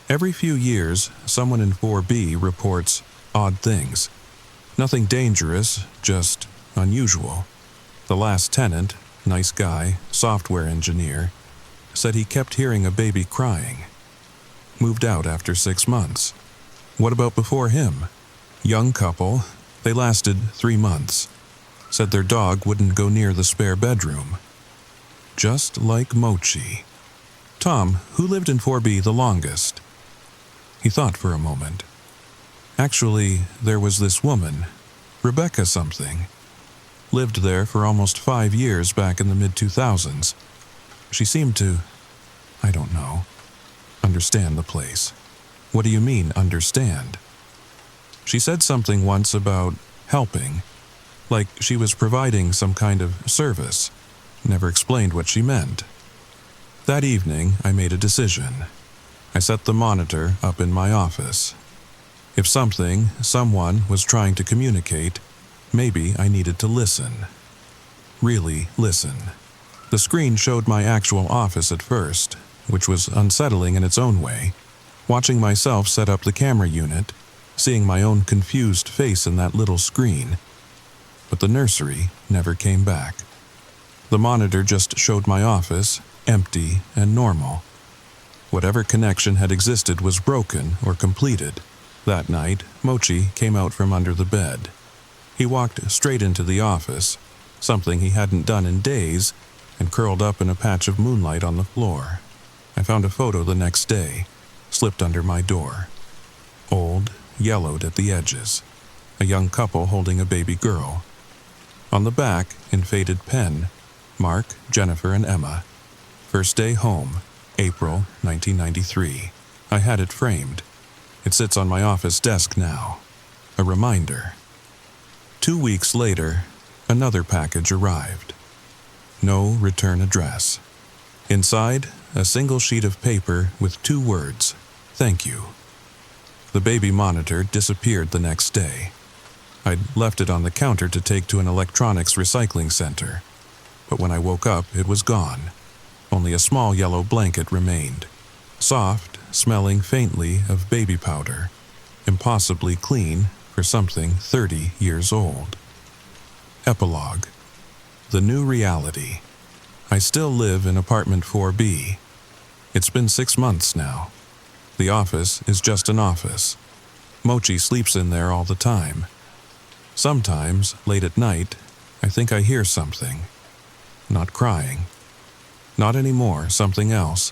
A: Every few years, someone in 4B reports odd things. Nothing dangerous, just unusual. The last tenant, nice guy, software engineer, said he kept hearing a baby crying. Moved out after 6 months. What about before him? Young couple, they lasted 3 months. Said their dog wouldn't go near the spare bedroom. Just like Mochi. Tom, who lived in 4B the longest? He thought for a moment. Actually, there was this woman, Rebecca something. Lived there for almost 5 years back in the mid-2000s. She seemed to, I don't know, understand the place. What do you mean, understand? She said something once about helping, like she was providing some kind of service. Never explained what she meant. That evening, I made a decision. I set the monitor up in my office. If someone was trying to communicate, maybe I needed to listen. Really listen. The screen showed my actual office at first, which was unsettling in its own way. Watching myself set up the camera unit, seeing my own confused face in that little screen. But the nursery never came back. The monitor just showed my office, empty and normal. Whatever connection had existed was broken or completed. That night, Mochi came out from under the bed. He walked straight into the office, something he hadn't done in days, and curled up in a patch of moonlight on the floor. I found a photo the next day, slipped under my door. Old, yellowed at the edges. A young couple holding a baby girl. On the back, in faded pen, Mark, Jennifer, and Emma. First day home, April 1993. I had it framed. It sits on my office desk now. A reminder. 2 weeks later, another package arrived. No return address. Inside, a single sheet of paper with 2 words, "Thank you." The baby monitor disappeared the next day. I'd left it on the counter to take to an electronics recycling center. But when I woke up, it was gone. Only a small yellow blanket remained. Soft, smelling faintly of baby powder. Impossibly clean for something 30 years old. Epilogue. The new reality. I still live in apartment 4B. It's been 6 months now. The office is just an office. Mochi sleeps in there all the time. Sometimes, late at night, I think I hear something. Not crying. Not anymore, something else.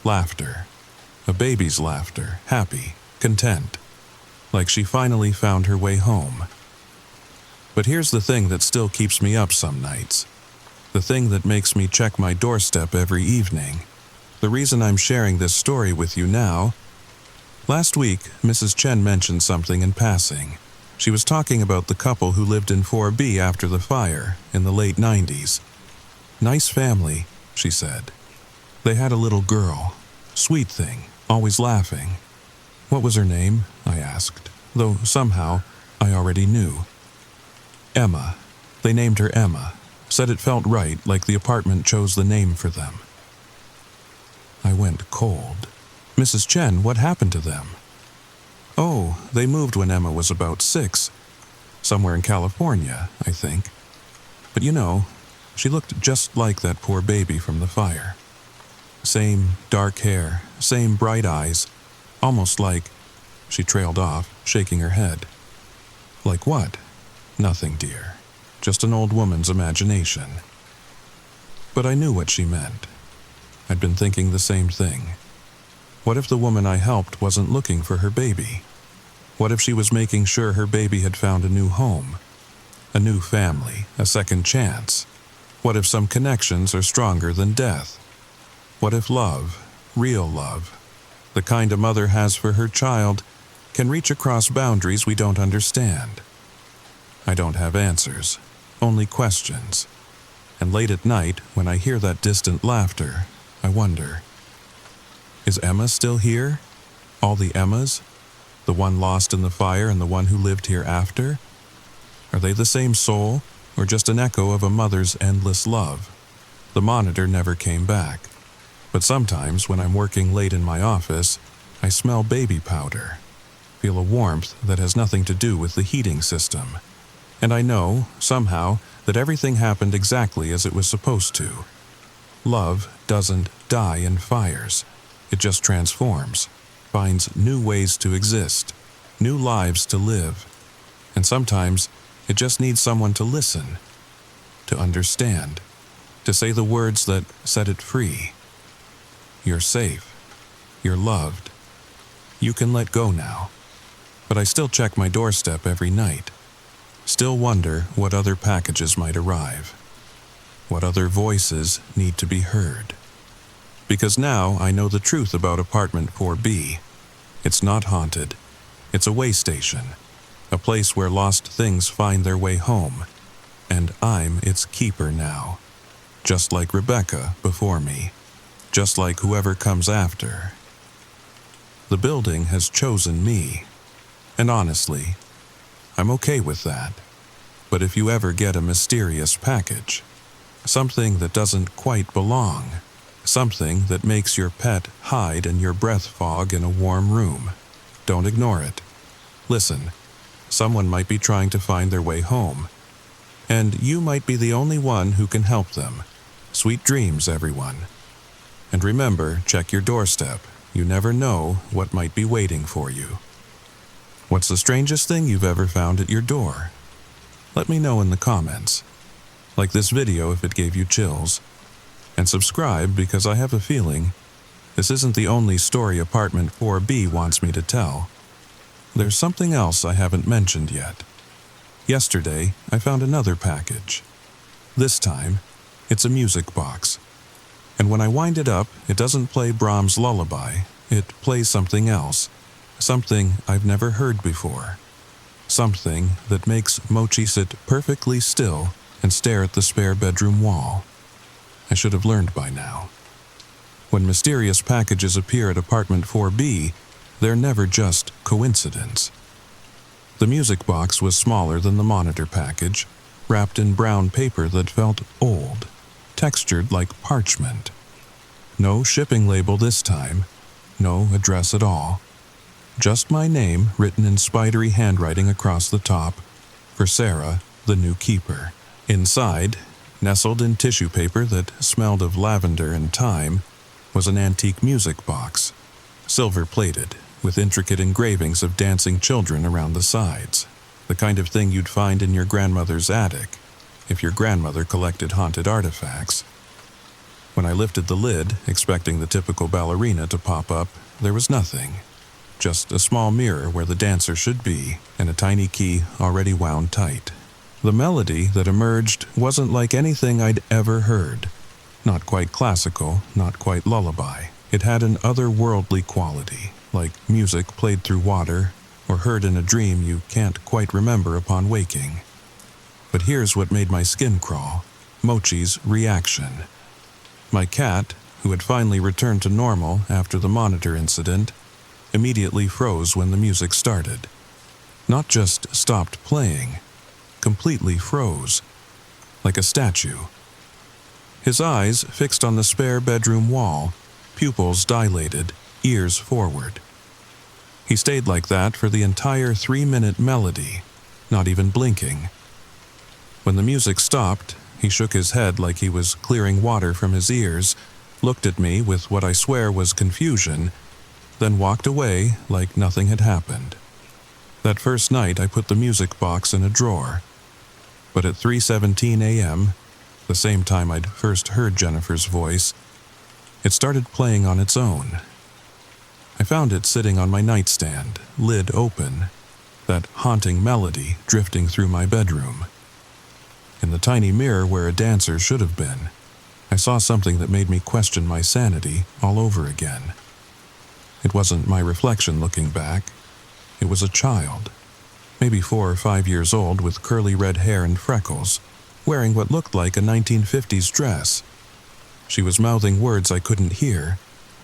A: Laughter. A baby's laughter, happy, content. Like she finally found her way home. But here's the thing that still keeps me up some nights. The thing that makes me check my doorstep every evening. The reason I'm sharing this story with you now. Last week, Mrs. Chen mentioned something in passing. She was talking about the couple who lived in 4B after the fire in the late 90s. Nice family, she said. They had a little girl. Sweet thing, always laughing. What was her name? I asked, though somehow I already knew. Emma. They named her Emma. Said it felt right, like the apartment chose the name for them. I went cold. Mrs. Chen, what happened to them? Oh, they moved when Emma was about 6. Somewhere in California, I think. But you know, she looked just like that poor baby from the fire. Same dark hair, same bright eyes, almost like... She trailed off, shaking her head. Like what? Nothing, dear. Just an old woman's imagination. But I knew what she meant. I'd been thinking the same thing. What if the woman I helped wasn't looking for her baby? What if she was making sure her baby had found a new home? A new family, a second chance? What if some connections are stronger than death? What if love, real love, the kind a mother has for her child, can reach across boundaries we don't understand? I don't have answers, only questions. And late at night, when I hear that distant laughter, I wonder, is Emma still here? All the Emmas? The one lost in the fire and the one who lived here after? Are they the same soul, or just an echo of a mother's endless love? The monitor never came back, but sometimes when I'm working late in my office, I smell baby powder, feel a warmth that has nothing to do with the heating system, and I know, somehow, that everything happened exactly as it was supposed to. Love doesn't die in fires. It just transforms, finds new ways to exist, new lives to live, and sometimes it just needs someone to listen, to understand, to say the words that set it free. You're safe. You're loved. You can let go now. But I still check my doorstep every night. Still wonder what other packages might arrive. What other voices need to be heard. Because now I know the truth about apartment 4B. It's not haunted. It's a way station. A place where lost things find their way home. And I'm its keeper now. Just like Rebecca before me. Just like whoever comes after. The building has chosen me. And honestly, I'm okay with that. But if you ever get a mysterious package, something that doesn't quite belong, something that makes your pet hide in your breath fog in a warm room, don't ignore it. Listen, someone might be trying to find their way home, and you might be the only one who can help them. Sweet dreams, everyone. And remember, check your doorstep. You never know what might be waiting for you. What's the strangest thing you've ever found at your door? Let me know in the comments. Like this video if it gave you chills. And subscribe because I have a feeling this isn't the only story apartment 4B wants me to tell. There's something else I haven't mentioned yet. Yesterday, I found another package. This time, it's a music box. And when I wind it up, it doesn't play Brahms' Lullaby. It plays something else. Something I've never heard before. Something that makes Mochi sit perfectly still and stare at the spare bedroom wall. I should have learned by now. When mysterious packages appear at apartment 4B, they're never just coincidence. The music box was smaller than the monitor package, wrapped in brown paper that felt old, textured like parchment. No shipping label this time, no address at all. Just my name written in spidery handwriting across the top, for Sarah, the new keeper. Inside, nestled in tissue paper that smelled of lavender and thyme, was an antique music box, silver-plated, with intricate engravings of dancing children around the sides, the kind of thing you'd find in your grandmother's attic, if your grandmother collected haunted artifacts. When I lifted the lid, expecting the typical ballerina to pop up, there was nothing. Just a small mirror where the dancer should be, and a tiny key already wound tight. The melody that emerged wasn't like anything I'd ever heard. Not quite classical, not quite lullaby. It had an otherworldly quality, like music played through water, or heard in a dream you can't quite remember upon waking. But here's what made my skin crawl: Mochi's reaction. My cat, who had finally returned to normal after the monitor incident, immediately froze when the music started. Not just stopped playing, completely froze, like a statue. His eyes fixed on the spare bedroom wall, pupils dilated, ears forward. He stayed like that for the entire 3-minute melody, not even blinking. When the music stopped, he shook his head like he was clearing water from his ears, looked at me with what I swear was confusion, then walked away like nothing had happened. That first night I put the music box in a drawer. But at 3:17 a.m., the same time I'd first heard Jennifer's voice, it started playing on its own. I found it sitting on my nightstand, lid open, that haunting melody drifting through my bedroom. In the tiny mirror where a dancer should have been, I saw something that made me question my sanity all over again. It wasn't my reflection looking back. It was a child, maybe 4 or 5 years old with curly red hair and freckles, wearing what looked like a 1950s dress. She was mouthing words I couldn't hear,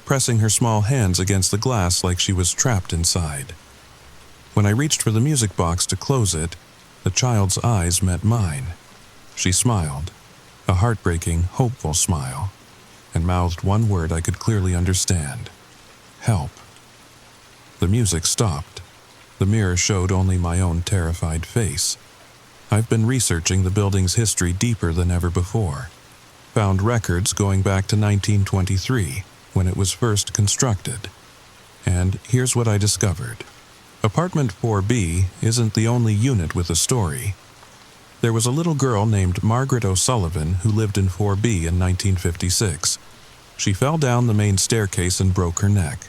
A: pressing her small hands against the glass like she was trapped inside. When I reached for the music box to close it, the child's eyes met mine. She smiled, a heartbreaking, hopeful smile, and mouthed one word I could clearly understand: help. The music stopped. The mirror showed only my own terrified face. I've been researching the building's history deeper than ever before. Found records going back to 1923, when it was first constructed. And here's what I discovered. Apartment 4B isn't the only unit with a story. There was a little girl named Margaret O'Sullivan who lived in 4B in 1956. She fell down the main staircase and broke her neck.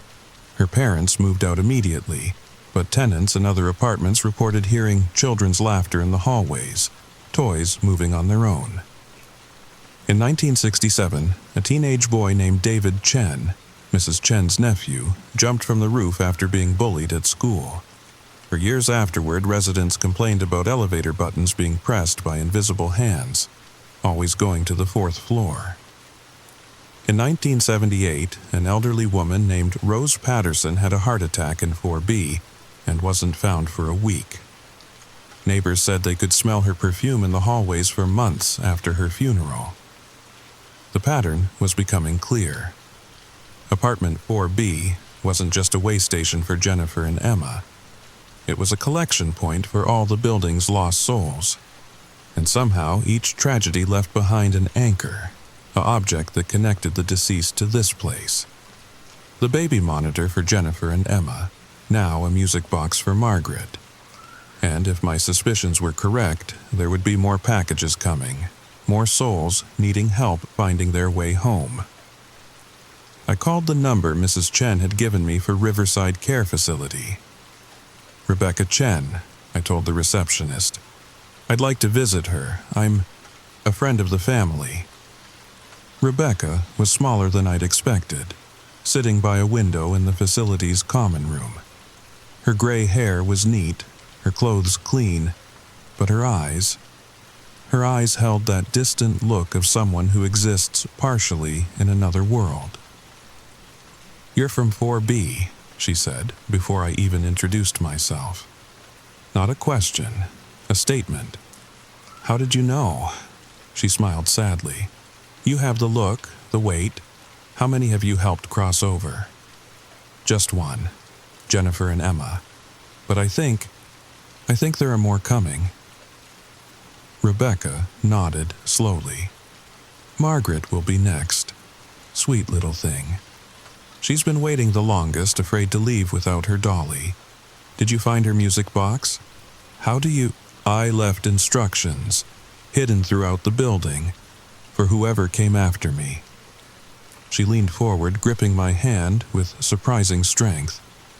A: Her parents moved out immediately, but tenants in other apartments reported hearing children's laughter in the hallways, toys moving on their own. In 1967, a teenage boy named David Chen, Mrs. Chen's nephew, jumped from the roof after being bullied at school. For years afterward, residents complained about elevator buttons being pressed by invisible hands, always going to the 4th floor. In 1978, an elderly woman named Rose Patterson had a heart attack in 4B and wasn't found for a week. Neighbors said they could smell her perfume in the hallways for months after her funeral. The pattern was becoming clear. Apartment 4B wasn't just a way station for Jennifer and Emma. It was a collection point for all the building's lost souls. And somehow each tragedy left behind an anchor, an object that connected the deceased to this place. The baby monitor for Jennifer and Emma, now a music box for Margaret. And if my suspicions were correct, there would be more packages coming, more souls needing help finding their way home. I called the number Mrs. Chen had given me for Riverside Care Facility. Rebecca Chen, I told the receptionist. I'd like to visit her. I'm a friend of the family. Rebecca was smaller than I'd expected, sitting by a window in the facility's common room. Her gray hair was neat, her clothes clean, but her eyes held that distant look of someone who exists partially in another world. "You're from 4B, she said, before I even introduced myself. Not a question, a statement. "How did you know?" She smiled sadly. "You have the look, the weight. How many have you helped cross over?" "Just one, Jennifer and Emma. But I think there are more coming." Rebecca nodded slowly. "Margaret will be next. Sweet little thing. She's been waiting the longest, afraid to leave without her dolly. Did you find her music box? How do you—" "I left instructions, hidden throughout the building, for whoever came after me." She leaned forward, gripping my hand with surprising strength.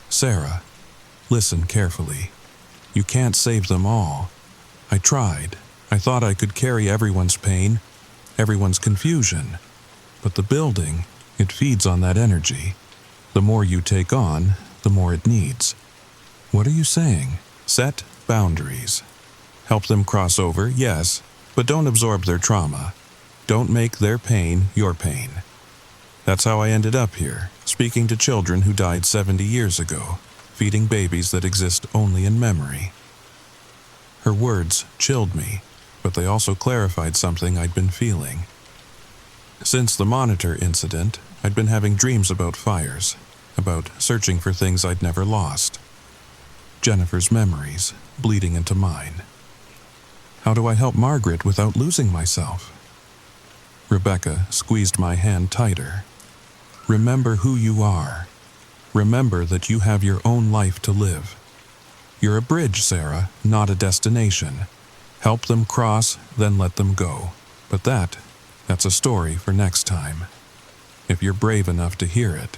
A: "Sarah, listen carefully. You can't save them all. I tried. I thought I could carry everyone's pain, everyone's confusion. But the building, it feeds on that energy. The more you take on, the more it needs." "What are you saying?" "Set boundaries. Help them cross over, yes, but don't absorb their trauma. Don't make their pain your pain. That's how I ended up here, speaking to children who died 70 years ago, feeding babies that exist only in memory." Her words chilled me, but they also clarified something I'd been feeling. Since the monitor incident, I'd been having dreams about fires, about searching for things I'd never lost. Jennifer's memories bleeding into mine. How do I help Margaret without losing myself? Rebecca squeezed my hand tighter. "Remember who you are. Remember that you have your own life to live. You're a bridge, Sarah, not a destination. Help them cross, then let them go. But that's a story for next time. If you're brave enough to hear it."